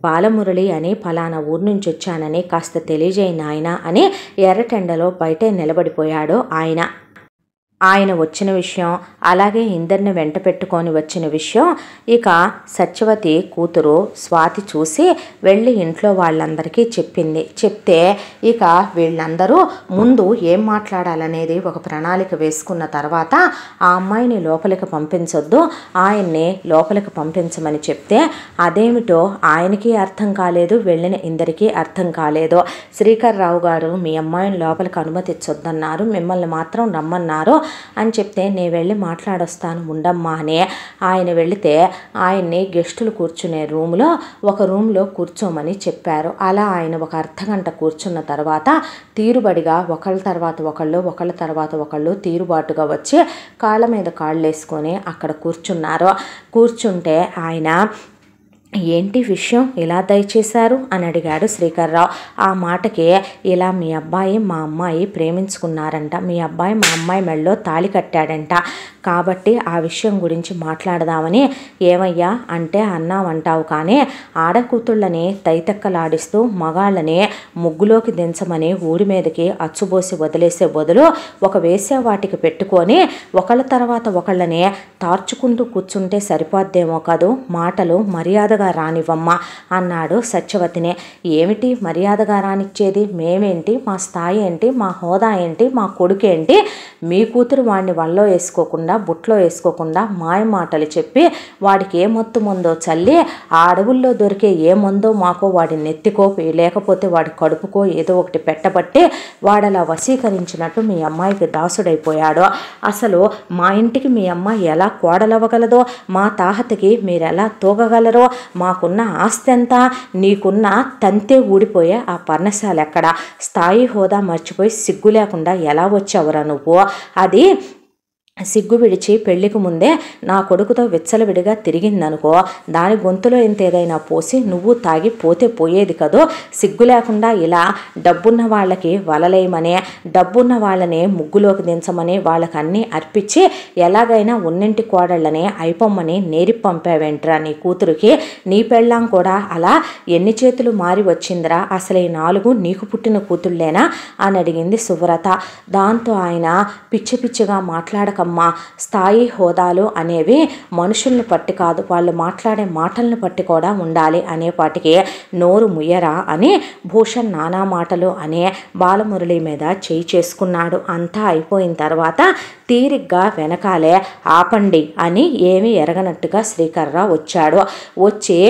బాలమురళి అని ఫలానా ఊరు నుంచి వచ్చానని కాస్త తెలియజేయను ఆయన అని ఎర్రటెండలో బయటే నిలబడిపోయాడు ఆయన. ఆయన వచ్చిన విషయం అలాగే ఇందరిని వెంట పెట్టుకొని వచ్చిన విషయం ఇక సత్యవతి కూతురు స్వాతి చూసి వెళ్ళి ఇంట్లో వాళ్ళందరికీ చెప్పింది. చెప్తే ఇక వీళ్ళందరూ ముందు ఏం మాట్లాడాలనేది ఒక ప్రణాళిక వేసుకున్న తర్వాత ఆ అమ్మాయిని లోపలికి పంపించొద్దు, ఆయన్ని లోపలికి పంపించమని చెప్తే అదేమిటో ఆయనకి అర్థం కాలేదు, వెళ్ళిన ఇందరికీ అర్థం కాలేదు. శ్రీకర్రావు గారు మీ అమ్మాయిని లోపలికి అనుమతించొద్దన్నారు, మిమ్మల్ని మాత్రం రమ్మన్నారు అని చెప్తే నేను వెళ్ళి మాట్లాడొస్తాను ఉండమ్మా అని ఆయన వెళితే ఆయన్ని గెస్టులు కూర్చునే ఒక రూమ్లో కూర్చోమని చెప్పారు. అలా ఆయన ఒక అర్ధగంట కూర్చున్న తర్వాత తీరుబడిగా ఒకళ్ళ తర్వాత ఒకళ్ళు తీరుబాటుగా వచ్చి కాళ్ళ మీద కాళ్ళు వేసుకొని అక్కడ కూర్చున్నారు. కూర్చుంటే ఆయన ఏంటి విషయం ఇలా దయచేశారు అని అడిగాడు శ్రీకర్రావు. ఆ మాటకి ఇలా మీ అబ్బాయి మా అమ్మాయి ప్రేమించుకున్నారంట, మీ అబ్బాయి మా అమ్మాయి మెడలో తాళి కట్టాడంట, కాబట్టి ఆ విషయం గురించి మాట్లాడదామని. ఏమయ్యా అంటే అన్నామంటావు కానీ ఆడకూతుళ్ళని తైతెక్కలాడిస్తూ మగాళ్ళని ముగ్గులోకి దించమని ఊరి మీదకి అచ్చుబోసి వదిలేసే బదులు ఒక వేసే వాటికి పెట్టుకొని ఒకళ్ళ తర్వాత ఒకళ్ళని తార్చుకుంటూ కూర్చుంటే సరిపోద్దేమో కదూ, మాటలు మర్యాదగా రానివ్వమ్మా అన్నాడు సత్యవతిని. ఏమిటి మర్యాదగా రానిచ్చేది, మేమేంటి, మా స్థాయి ఏంటి, మా హోదా ఏంటి, మా కొడుకేంటి, మీ కూతురు వాడిని వల్లో వేసుకోకుండా బుట్లో వేసుకోకుండా మాయ మాటలు చెప్పి వాడికి ఏ మొత్తు ముందో చల్లి ఆ అడవుల్లో దొరికే ఏ మందో మాకో వాడి నెత్తికో లేకపోతే వాడి కడుపుకో ఏదో ఒకటి పెట్టబట్టి వాడలా వశీకరించినట్టు మీ అమ్మాయికి దాసుడైపోయాడు. అసలు మా ఇంటికి మీ అమ్మాయి ఎలా కోడలవ్వగలదో, మా తాహతకి మీరెలా తూగగలరో, మాకున్న ఆస్తి ఎంత, నీకున్న తంతే ఊడిపోయే ఆ పర్ణశాల ఎక్కడ, స్థాయి హోదా మర్చిపోయి సిగ్గు లేకుండా ఎలా వచ్చావురా నువ్వు, అది సిగ్గు విడిచి పెళ్లికి ముందే నా కొడుకుతో విచ్చలవిడిగా తిరిగిందనుకో, దాని గొంతులో ఇంత ఏదైనా పోసి నువ్వు తాగి పోతే పోయేది కదో. సిగ్గు లేకుండా ఇలా డబ్బున్న వాళ్ళకి వలలేయమని, డబ్బున్న వాళ్ళని ముగ్గులోకి దించమని వాళ్ళకి అన్నీ అర్పించి ఎలాగైనా ఉన్నింటి కోడళ్ళని అయిపోమ్మని నేరి పంపావేంట్రా నీ కూతురికి? నీ పెళ్ళాం కూడా అలా ఎన్ని చేతులు మారి వచ్చిందిరా? అసలు ఈ 4 నీకు పుట్టిన కూతుళ్ళేనా అని అడిగింది సువ్రత. దాంతో ఆయన పిచ్చి పిచ్చిగా మాట్లాడక స్థాయి హోదాలు అనేవి మనుషుల్ని పట్టి కాదు, వాళ్ళు మాట్లాడే మాటలను పట్టి కూడా ఉండాలి అనేపాటికి నోరు ముయ్యరా అని భూషణ్ నానా మాటలు అనే బాలమురళి మీద చేయి చేసుకున్నాడు. అంతా అయిపోయిన తర్వాత తీరిగ్గా వెనకాలే ఆపండి అని ఏమీ ఎరగనట్టుగా శ్రీకర్రావు వచ్చాడు. వచ్చి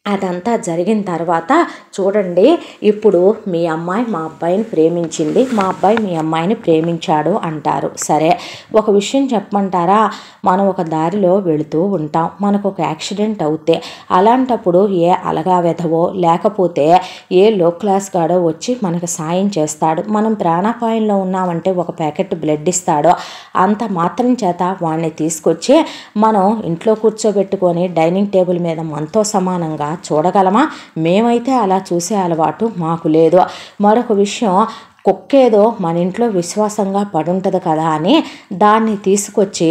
అదంతా జరిగిన తర్వాత చూడండి, ఇప్పుడు మీ అమ్మాయి మా అబ్బాయిని ప్రేమించింది, మా అబ్బాయి మీ అమ్మాయిని ప్రేమించాడు అంటారు. సరే, ఒక విషయం చెప్పమంటారా? మనం ఒక దారిలో వెళుతూ ఉంటాం, మనకు ఒక యాక్సిడెంట్ అవుతే అలాంటప్పుడు ఏ అలగా వెధవో లేకపోతే ఏ లో క్లాస్ గాడో వచ్చి మనకు సాయం చేస్తాడు. మనం ప్రాణాపాయంలో ఉన్నామంటే ఒక ప్యాకెట్ బ్లడ్ ఇస్తాడో, అంత మాత్రం చేత వాడిని తీసుకొచ్చి మనం ఇంట్లో కూర్చోబెట్టుకొని డైనింగ్ టేబుల్ మీద మనతో సమానంగా చూడగలమా? మేమైతే అలా చూసే అలవాటు మాకు లేదు. మరొక విషయం, కుక్కేదో మన ఇంట్లో విశ్వాసంగా పడుంటుంది కదా అని దాన్ని తీసుకొచ్చి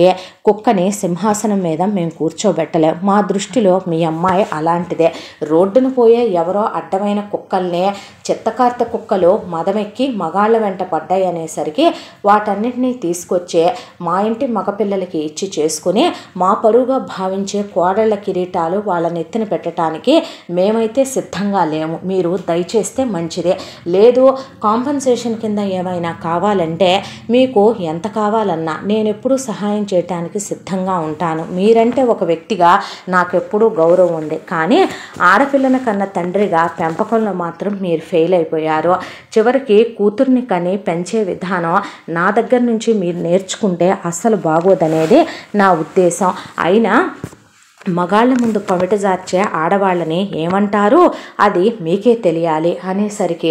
కుక్కని సింహాసనం మీద మేము కూర్చోబెట్టలేం. మా దృష్టిలో మీ అమ్మాయి అలాంటిదే. రోడ్డును పోయే ఎవరో అడ్డమైన కుక్కల్నే చిత్తకార్త కుక్కలు మదమెక్కి మగాళ్ళ వెంట పడ్డాయి అనేసరికి వాటన్నిటినీ తీసుకొచ్చే మా ఇంటి మగపిల్లలకి ఇచ్చి చేసుకుని మా పరువుగా భావించే కోడళ్ల కిరీటాలు వాళ్ళ నెత్తిన పెట్టడానికి మేమైతే సిద్ధంగా లేము. మీరు దయచేస్తే మంచిదే. లేదు కాంపన్సేషన్ కింద ఏమైనా కావాలంటే మీకు ఎంత కావాలన్నా నేను ఎప్పుడూ సహాయం చేయటానికి సిద్ధంగా ఉంటాను. మీరంటే ఒక వ్యక్తిగా నాకెప్పుడూ గౌరవం ఉంది, కానీ ఆడపిల్లని కన్న తండ్రిగా పెంపకంలో మాత్రం మీరు ఫెయిల్ అయిపోయారు. చివరికి కూతుర్ని కని పెంచే విధానం నా దగ్గర నుంచి మీరు నేర్చుకుంటే అస్సలు బాగోదనేది నా ఉద్దేశం. అయినా మగాళ్ళ ముందు పమిట జార్చే ఆడవాళ్ళని ఏమంటారు అది మీకే తెలియాలి అనేసరికి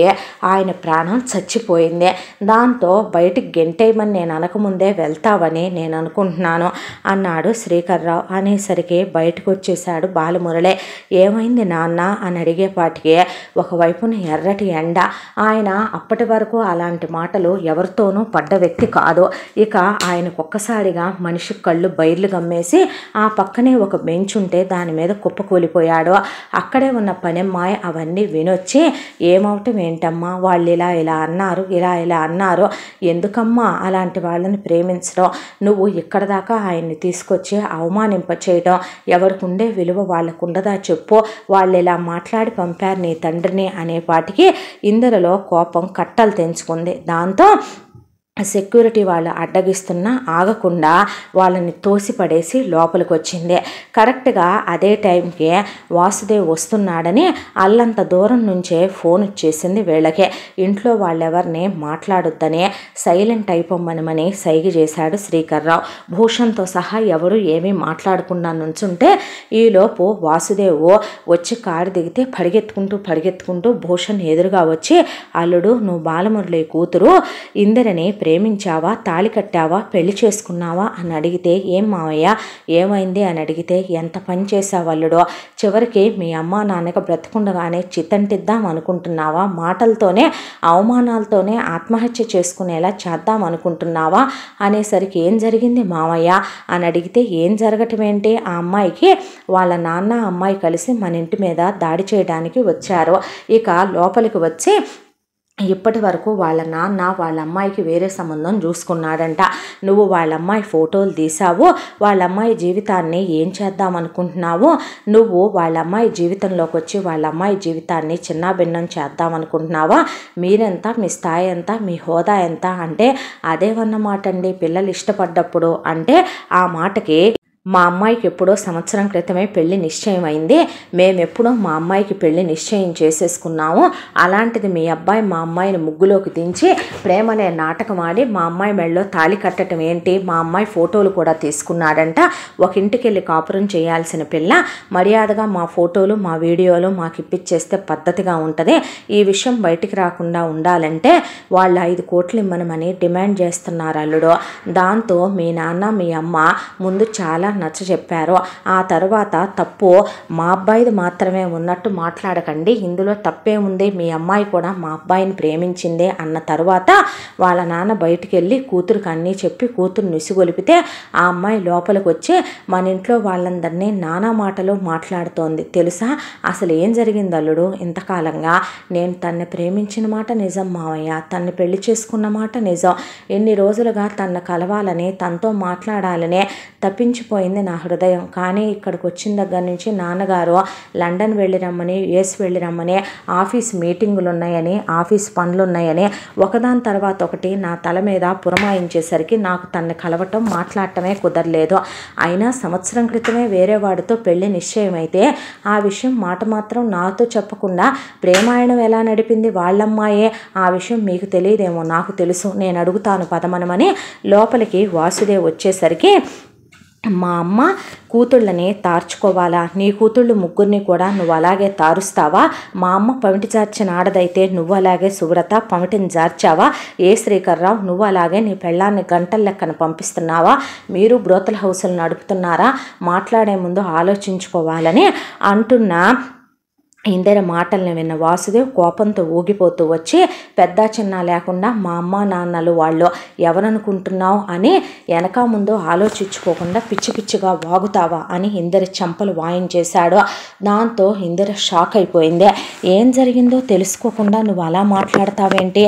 ఆయన ప్రాణం చచ్చిపోయింది. దాంతో బయటికి గెంటేయమని నేను అనకముందే వెళ్తావని నేను అనుకుంటున్నాను అన్నాడు శ్రీకర్రావు. అనేసరికి బయటకు వచ్చేసాడు బాలమురళి. ఏమైంది నాన్న అని అడిగేపాటికి ఒకవైపున ఎర్రటి ఎండ. ఆయన అప్పటి వరకు అలాంటి మాటలు ఎవరితోనూ పడ్డ వ్యక్తి కాదు. ఇక ఆయనకు ఒక్కసారిగా మనిషి కళ్ళు బైర్లు గమ్మేసి ఆ పక్కనే ఒక ఉంటే దాని మీద కుప్పకూలిపోయాడు. అక్కడే ఉన్న పనమ్మాయి అవన్నీ వినొచ్చి ఏమవటం ఏంటమ్మా, వాళ్ళు ఇలా అన్నారు, ఇలా అన్నారు, ఎందుకమ్మా అలాంటి వాళ్ళని ప్రేమించడం, నువ్వు ఇక్కడ దాకా ఆయన్ని తీసుకొచ్చి అవమానింప చేయడం, ఎవరికి ఉండే విలువ వాళ్ళకు ఉండదా చెప్పు, వాళ్ళు ఇలా మాట్లాడి పంపారు నీ తండ్రిని అనేపాటికి ఇందరిలో కోపం కట్టలు తెంచుకుంది. దాంతో సెక్యూరిటీ వాళ్ళు అడ్డగిస్తున్నా ఆగకుండా వాళ్ళని తోసిపడేసి లోపలికి వచ్చింది. కరెక్ట్గా అదే టైంకి వాసుదేవ్ వస్తున్నాడని అల్లంత దూరం నుంచే ఫోన్ వచ్చేసింది వీళ్ళకే. ఇంట్లో వాళ్ళెవరిని మాట్లాడొద్దని సైలెంట్ అయిపోమ్మనమని సైగ చేశాడు శ్రీకర్రావు. భూషణ్తో సహా ఎవరు ఏమీ మాట్లాడకుండా నుంచుంటే ఈలోపు వాసుదేవ్ వచ్చి కారు దిగితే పరిగెత్తుకుంటూ భూషణ్ ఎదురుగా వచ్చి, అల్లుడు నువ్వు బాలమురళి కూతురు ఇందిరని ప్రేమించావా, తాళి కట్టావా, పెళ్లి చేసుకున్నావా అని అడిగితే, ఏం మావయ్య ఏమైంది అని అడిగితే, ఎంత పని చేసావు అల్లుడో, చివరికి మీ అమ్మ నాన్నకి బ్రతకుండగానే చితంటిద్దాం అనుకుంటున్నావా, మాటలతోనే అవమానాలతోనే ఆత్మహత్య చేసుకునేలా చేద్దాం అనుకుంటున్నావా అనేసరికి ఏం జరిగింది మావయ్య అని అడిగితే, ఏం జరగటం ఏంటి, ఆ అమ్మాయికి వాళ్ళ నాన్న అమ్మాయి కలిసి మన ఇంటి మీద దాడి చేయడానికి వచ్చారు. ఇక లోపలికి వచ్చి ఇప్పటి వరకు వాళ్ళ నాన్న వాళ్ళ అమ్మాయికి వేరే సంబంధం చూసుకున్నాడంట. నువ్వు వాళ్ళ అమ్మాయి ఫోటోలు తీసావు, వాళ్ళ అమ్మాయి జీవితాన్ని ఏం చేద్దాం అనుకుంటున్నావు, నువ్వు వాళ్ళ అమ్మాయి జీవితంలోకి వచ్చి వాళ్ళ అమ్మాయి జీవితాన్ని చిన్నాభిన్నం చేద్దాం అనుకుంటున్నావా, మీరెంత, మీ స్థాయి ఎంత, మీ హోదా ఎంత అంటే అదేవన్నమాట అండి. పిల్లలు ఇష్టపడ్డప్పుడు అంటే ఆ మాటకి మా అమ్మాయికి ఎప్పుడో సంవత్సరం క్రితమే పెళ్లి నిశ్చయం అయింది. మేమెప్పుడో మా అమ్మాయికి పెళ్లి నిశ్చయం చేసేసుకున్నాము. అలాంటిది మీ అబ్బాయి మా అమ్మాయిని ముగ్గులోకి దించి ప్రేమనే నాటకం ఆడి మా అమ్మాయి మెడలో తాళి కట్టడం ఏంటి, మా అమ్మాయి ఫోటోలు కూడా తీసుకున్నాడంట. ఒక ఇంటికి వెళ్ళి కాపురం చేయాల్సిన పిల్ల మర్యాదగా మా ఫోటోలు మా వీడియోలు మాకు ఇప్పించేస్తే పద్ధతిగా ఉంటుంది. ఈ విషయం బయటికి రాకుండా ఉండాలంటే వాళ్ళు 5 కోట్లు ఇమ్మనమని డిమాండ్ చేస్తున్నారు అల్లుడు. దాంతో మీ నాన్న మీ అమ్మ ముందు చాలా నచ్చ చెప్పారు. ఆ తర్వాత తప్పు మా అబ్బాయిది మాత్రమే ఉన్నట్టు మాట్లాడకండి, ఇందులో తప్పే ఉంది, మీ అమ్మాయి కూడా మా అబ్బాయిని ప్రేమించిందే అన్న తర్వాత వాళ్ళ నాన్న బయటికి వెళ్ళి కూతురికి అన్నీ చెప్పి కూతురు నిసుగొలిపితే ఆ అమ్మాయి లోపలికి వచ్చి మన ఇంట్లో వాళ్ళందరినీ నానా మాటలు మాట్లాడుతోంది. తెలుసా అసలు ఏం జరిగింది అల్లుడు? ఇంతకాలంగా నేను తన్ని ప్రేమించిన మాట నిజం మావయ్య, తన్ని పెళ్లి చేసుకున్న మాట నిజం. ఎన్ని రోజులుగా తన్ను కలవాలని తనతో మాట్లాడాలనే తప్పించిపోయింది నా హృదయం. కానీ ఇక్కడికి వచ్చిన దగ్గర నుంచి నాన్నగారు లండన్ వెళ్ళి రమ్మని, యుఎస్ వెళ్ళి రమ్మని, ఆఫీస్ మీటింగులు ఉన్నాయని, ఆఫీస్ పనులు ఉన్నాయని ఒకదాని తర్వాత ఒకటి నా తల మీద పురమాయించేసరికి నాకు తన్ని కలవటం మాట్లాడటమే కుదరలేదు. అయినా సంవత్సరం క్రితమే వేరే వాడితో పెళ్లి నిశ్చయమైతే ఆ విషయం మాట మాత్రం నాతో చెప్పకుండా ప్రేమాయణం ఎలా నడిపింది వాళ్ళమ్మాయే. ఆ విషయం మీకు తెలియదేమో, నాకు తెలుసు, నేను అడుగుతాను పదమనమని లోపలికి వాసుదేవ్ వచ్చేసరికి మా అమ్మ కూతుళ్ళని తార్చుకోవాలా, నీ కూతుళ్ళు ముగ్గురిని కూడా నువ్వు అలాగే తారుస్తావా? మా అమ్మ పమిటి జార్చిన ఆడదైతే నువ్వు అలాగే సువ్రత పమిటిని జార్చావా? ఏ శ్రీకర్రావు నువ్వు అలాగే నీ పెళ్ళాన్ని గంటల లెక్కన పంపిస్తున్నావా? మీరు బ్రోతల్ హౌసులు నడుపుతున్నారా? మాట్లాడే ముందు ఆలోచించుకోవాలని అంటున్నా ఇందిర మాటల్ని విన్న వాసుదేవ్ కోపంతో ఊగిపోతూ వచ్చి పెద్ద చిన్న లేకుండా మా అమ్మ నాన్నలు వాళ్ళు ఎవరనుకుంటున్నావు అని వెనక ముందు ఆలోచించుకోకుండా పిచ్చి పిచ్చిగా వాగుతావా అని ఇందిర చెంపలు వాయించేశాడు. దాంతో ఇందిర షాక్ అయిపోయింది. ఏం జరిగిందో తెలుసుకోకుండా నువ్వు అలా మాట్లాడతావేంటి?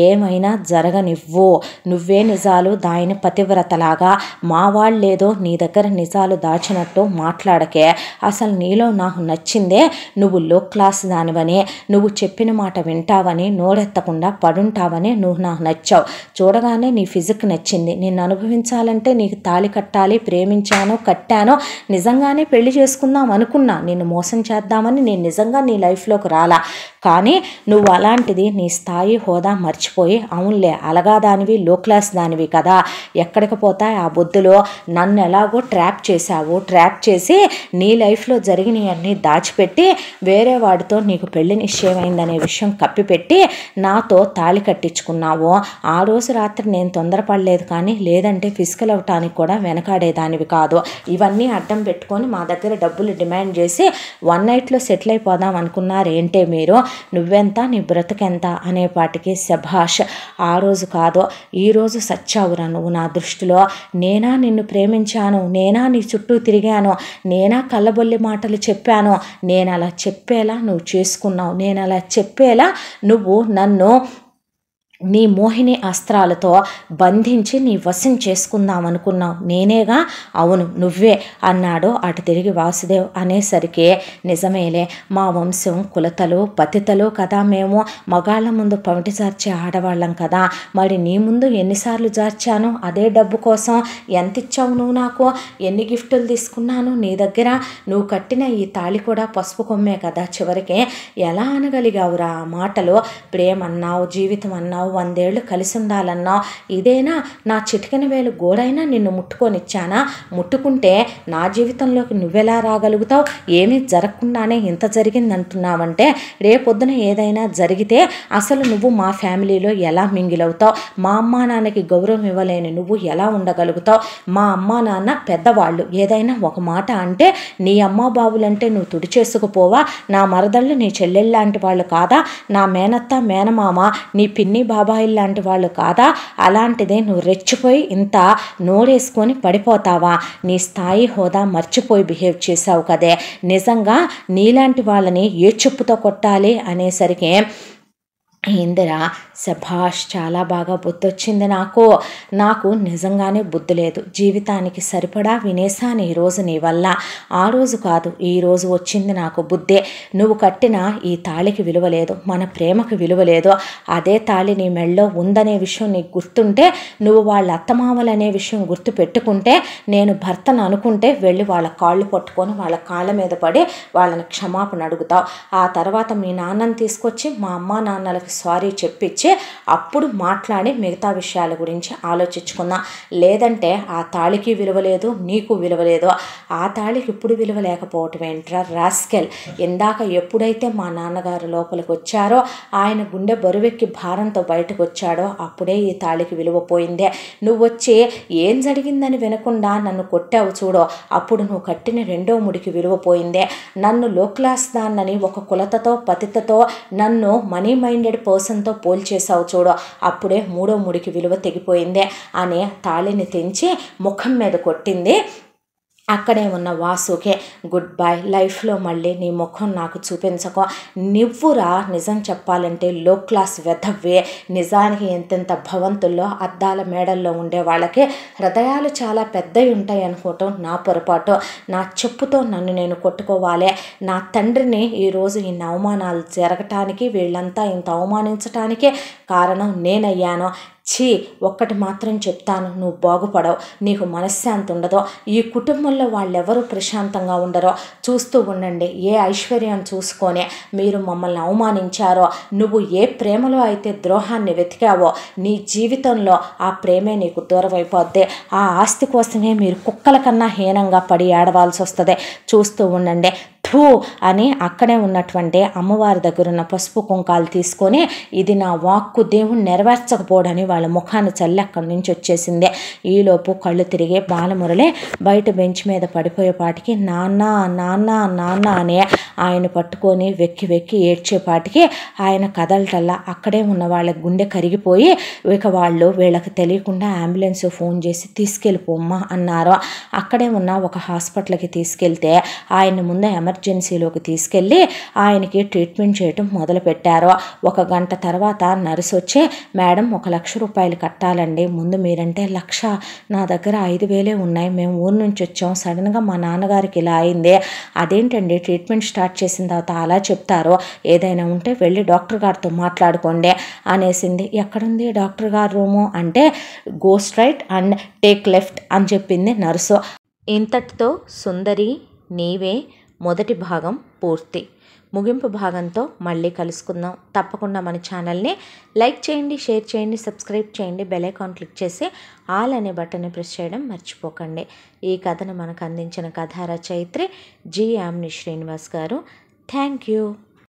ఏమైనా జరగనివ్వు, నువ్వే నిజాలు దాయిని పతివ్రతలాగా మా వాళ్ళేదో నీ దగ్గర నిజాలు దాచినట్టు మాట్లాడకే. అసలు నీలో నాకు నచ్చిందే నువ్వు క్లాస్ దానివని, నువ్వు చెప్పిన మాట వింటావని, నోరెత్తకుండా పడుంటావని నువ్వు నాకు నచ్చావు. చూడగానే నీ ఫిజిక్ నచ్చింది. నిన్ను అనుభవించాలంటే నీకు తాళి కట్టాలి, ప్రేమించాను, కట్టాను, నిజంగానే పెళ్లి చేసుకుందాం అనుకున్నా. నిన్ను మోసం చేద్దామని నేను నిజంగా నీ లైఫ్లోకి రాలా. కానీ నువ్వు అలాంటిది నీ స్థాయి హోదా మర్చిపోయి అవునులే అలగా దానివి, లో క్లాస్ దానివి కదా, ఎక్కడికి పోతాయి ఆ బొద్దులో, నన్ను ఎలాగో ట్రాప్ చేశావు. ట్రాప్ చేసి నీ లైఫ్లో జరిగినవన్నీ దాచిపెట్టి వేరే వాడితో నీకు పెళ్లి నిశ్చయమైందనే విషయం కప్పిపెట్టి నాతో తాళి కట్టించుకున్నావు. ఆ రోజు రాత్రి నేను తొందరపడలేదు, కానీ లేదంటే ఫిజికల్ అవటానికి కూడా వెనకాడేదానివి కాదు. ఇవన్నీ అడ్డం పెట్టుకొని మా దగ్గర డబ్బులు డిమాండ్ చేసి 1 నైట్లో సెటిల్ అయిపోదాం అనుకున్నారేంటే మీరు? నువ్వెంత, నీ బ్రతుకెంత అనేపాటికి శభాష్. ఆ రోజు కాదు ఈ రోజు సచ్చావురా నువ్వు నా దృష్టిలో. నేనా నిన్ను ప్రేమించాను, నేనా నీ చుట్టూ తిరిగాను, నేనా కళ్ళబొల్లి మాటలు చెప్పాను, నేను అలా చెప్పేలా నువ్వు చేసుకున్నావు, నేను అలా చెప్పేలా నువ్వు నన్ను నీ మోహిని అస్త్రాలతో బంధించి నీ వశం చేసుకుందాం అనుకున్నావు, నేనేగా? అవును నువ్వే అన్నాడు అటు తిరిగి వాసుదేవ్. అనేసరికి నిజమేలే, మా వంశం కులతలు పతితలు కదా, మేము మగాళ్ళ ముందు పమిటి జార్చే ఆడవాళ్ళం కదా, మరి నీ ముందు ఎన్నిసార్లు జార్చాను అదే డబ్బు కోసం. ఎంత ఇచ్చావు నువ్వు నాకు? ఎన్ని గిఫ్టులు తీసుకున్నాను నీ దగ్గర? నువ్వు కట్టిన ఈ తాళి కూడా పసుపు కొమ్మే కదా. చివరికి ఎలా అనగలిగావురా ఆ మాటలు? ప్రేమ అన్నావు, జీవితం అన్నావు, 100 ఏళ్ళు కలిసి ఉండాలన్నావు. ఇదేనా నా చిటికెన వేలు గోడైనా నిన్ను ముట్టుకొనిచ్చానా? ముట్టుకుంటే నా జీవితంలోకి నువ్వెలా రాగలుగుతావు? ఏమీ జరగకుండానే ఇంత జరిగిందంటున్నావంటే రేపొద్దున ఏదైనా జరిగితే అసలు నువ్వు మా ఫ్యామిలీలో ఎలా మింగిలవుతావు? మా అమ్మా నాన్నకి గౌరవం ఇవ్వలేని నువ్వు ఎలా ఉండగలుగుతావు? మా అమ్మా నాన్న పెద్దవాళ్ళు, ఏదైనా ఒక మాట అంటే నీ అమ్మా బాబులంటే నువ్వు తుడిచేసుకుపోవా? నా మరదళ్ళు నీ చెల్లెళ్ళలాంటి వాళ్ళు కాదా? నా మేనత్త మేనమామ నీ పిన్ని బాబాయి లాంటి వాళ్ళు కాదా? అలాంటిదే నువ్వు రెచ్చిపోయి ఇంత నోరేసుకొని పడిపోతావా? నీ స్థాయి హోదా మర్చిపోయి బిహేవ్ చేశావు కదే. నిజంగా నీలాంటి వాళ్ళని ఏ చెప్పుతో కొట్టాలి అనేసరికి ఇందిరా, శభాష్, చాలా బాగా బుద్ధి వచ్చింది నాకు నిజంగానే బుద్ధి లేదు. జీవితానికి సరిపడా వినేశాను ఈరోజు నీ వల్ల. ఆ రోజు కాదు, ఈరోజు వచ్చింది నాకు బుద్ధే. నువ్వు కట్టిన ఈ తాళికి విలువ లేదు, మన ప్రేమకు విలువ లేదు. అదే తాళి నీ మెళ్ళో ఉందనే విషయం నీకు గుర్తుంటే, నువ్వు వాళ్ళ అత్తమామలనే విషయం గుర్తు పెట్టుకుంటే, నేను భర్తను అనుకుంటే వెళ్ళి వాళ్ళ కాళ్ళు పట్టుకొని వాళ్ళ కాళ్ళ మీద పడి వాళ్ళని క్షమాపణ అడుగుతావు. ఆ తర్వాత మీ నాన్నని తీసుకొచ్చి మా అమ్మా నాన్నలకి సారీ చెప్పించి అప్పుడు మాట్లాడి మిగతా విషయాల గురించి ఆలోచించుకుందాం. లేదంటే ఆ తాళికి విలువ లేదు, నీకు విలువ లేదు. ఆ తాళికి ఇప్పుడు విలువ లేకపోవటం ఏంట్రా రాస్కెల్. ఇందాక ఎప్పుడైతే మా నాన్నగారు లోపలికి వచ్చారో, ఆయన గుండె బరువెక్కి భారంతో బయటకు వచ్చాడో అప్పుడే ఈ తాళికి విలువ పోయిందే. నువ్వు వచ్చి ఏం జరిగిందని వినకుండా నన్ను కొట్టావు చూడు, అప్పుడు నువ్వు కట్టిన రెండో ముడికి విలువ పోయిందే. నన్ను లో క్లాస్ దాన్నని ఒక కులతతో పతితతో నన్ను మనీ మైండెడ్ పర్సన్తో పోల్చేసావు చూడు, అప్పుడే మూడో ముడికి విలువ తెగిపోయిందే అని తాళిని తెంచి ముఖం మీద కొట్టింది. అక్కడే ఉన్న వాసుకే గుడ్ బై, లైఫ్లో మళ్ళీ నీ ముఖం నాకు చూపించకో. నువ్వురా నిజం చెప్పాలంటే లో క్లాస్ వెధవ్వే. నిజానికి ఎంతెంత భవంతుల్లో అద్దాల మేడల్లో ఉండే వాళ్ళకి హృదయాలు చాలా పెద్దవి ఉంటాయి అనుకోవటం నా పొరపాటు. నా చెప్పుతో నన్ను నేను కొట్టుకోవాలి. నా తండ్రిని ఈరోజు ఇన్ని అవమానాలు జరగటానికి, వీళ్ళంతా ఇంత అవమానించటానికే కారణం నేనయ్యాను. ఛీ, ఒక్కటి మాత్రం చెప్తాను, నువ్వు బాగుపడవు, నీకు మనశ్శాంతి ఉండదో, ఈ కుటుంబంలో వాళ్ళెవరూ ప్రశాంతంగా ఉండరో. చూస్తూ ఉండండి, ఏ ఐశ్వర్యాన్ని చూసుకొని మీరు మమ్మల్ని అవమానించారో, నువ్వు ఏ ప్రేమలో అయితే ద్రోహాన్ని వెతికావో, నీ జీవితంలో ఆ ప్రేమే నీకు దూరం అయిపోద్ది. ఆ ఆస్తి కోసమే మీరు కుక్కల కన్నా హీనంగా పడి ఏడవాల్సి వస్తుంది. చూస్తూ ఉండండి. థూ అని అక్కడే ఉన్నటువంటి అమ్మవారి దగ్గర ఉన్న పసుపు కుంకాలు తీసుకొని, ఇది నా వాక్కు దేవుని నెరవేర్చకపోవడని వాళ్ళ ముఖాన్ని చల్లి అక్కడి నుంచి వచ్చేసింది. ఈలోపు కళ్ళు తిరిగే బాలమురళి బయట బెంచ్ మీద పడిపోయేపాటికి నాన్న నాన్న నాన్న అని ఆయన పట్టుకొని వెక్కి వెక్కి ఏడ్చేపాటికి ఆయన కదలటల్లా అక్కడే ఉన్న వాళ్ళ గుండె కరిగిపోయి, ఇక వాళ్ళు వీళ్ళకి తెలియకుండా అంబులెన్స్ ఫోన్ చేసి తీసుకెళ్ళిపోమ్మా అన్నారు. అక్కడే ఉన్న ఒక హాస్పిటల్కి తీసుకెళ్తే ఆయన ముందు ఎమర్జెన్సీలోకి తీసుకెళ్ళి ఆయనకి ట్రీట్మెంట్ చేయటం మొదలుపెట్టారు. 1 గంట తర్వాత నర్సు వచ్చి, మేడం 1 లక్ష రూపాయలు కట్టాలండి, ముందు మీరంటే 1 లక్ష, నా దగ్గర 5,000 ఉన్నాయి, మేము ఊరు నుంచి వచ్చాం, సడన్గా మా నాన్నగారికి ఇలా అయింది. అదేంటండి ట్రీట్మెంట్ స్టార్ట్ చేసిన తర్వాత అలా చెప్తారో, ఏదైనా ఉంటే వెళ్ళి డాక్టర్ గారితో మాట్లాడుకోండి అనేసింది. ఎక్కడుంది డాక్టర్ గారు రూము అంటే, go straight and take left అని చెప్పింది నర్సు. ఇంతటితో సుందరి నీవే మొదటి భాగం పూర్తి. ముగింపు భాగంతో మళ్ళీ కలుసుకుందాం. తప్పకుండా మన ఛానల్ని లైక్ చేయండి, షేర్ చేయండి, సబ్స్క్రైబ్ చేయండి, బెల్ ఐకాన్ క్లిక్ చేసి ఆల్ అనే బటన్ని ప్రెస్ చేయడం మర్చిపోకండి. ఈ కథను మనకు అందించిన కథా రచయిత్రి జి. యామిని శ్రీనివాస్ గారు. Thank you.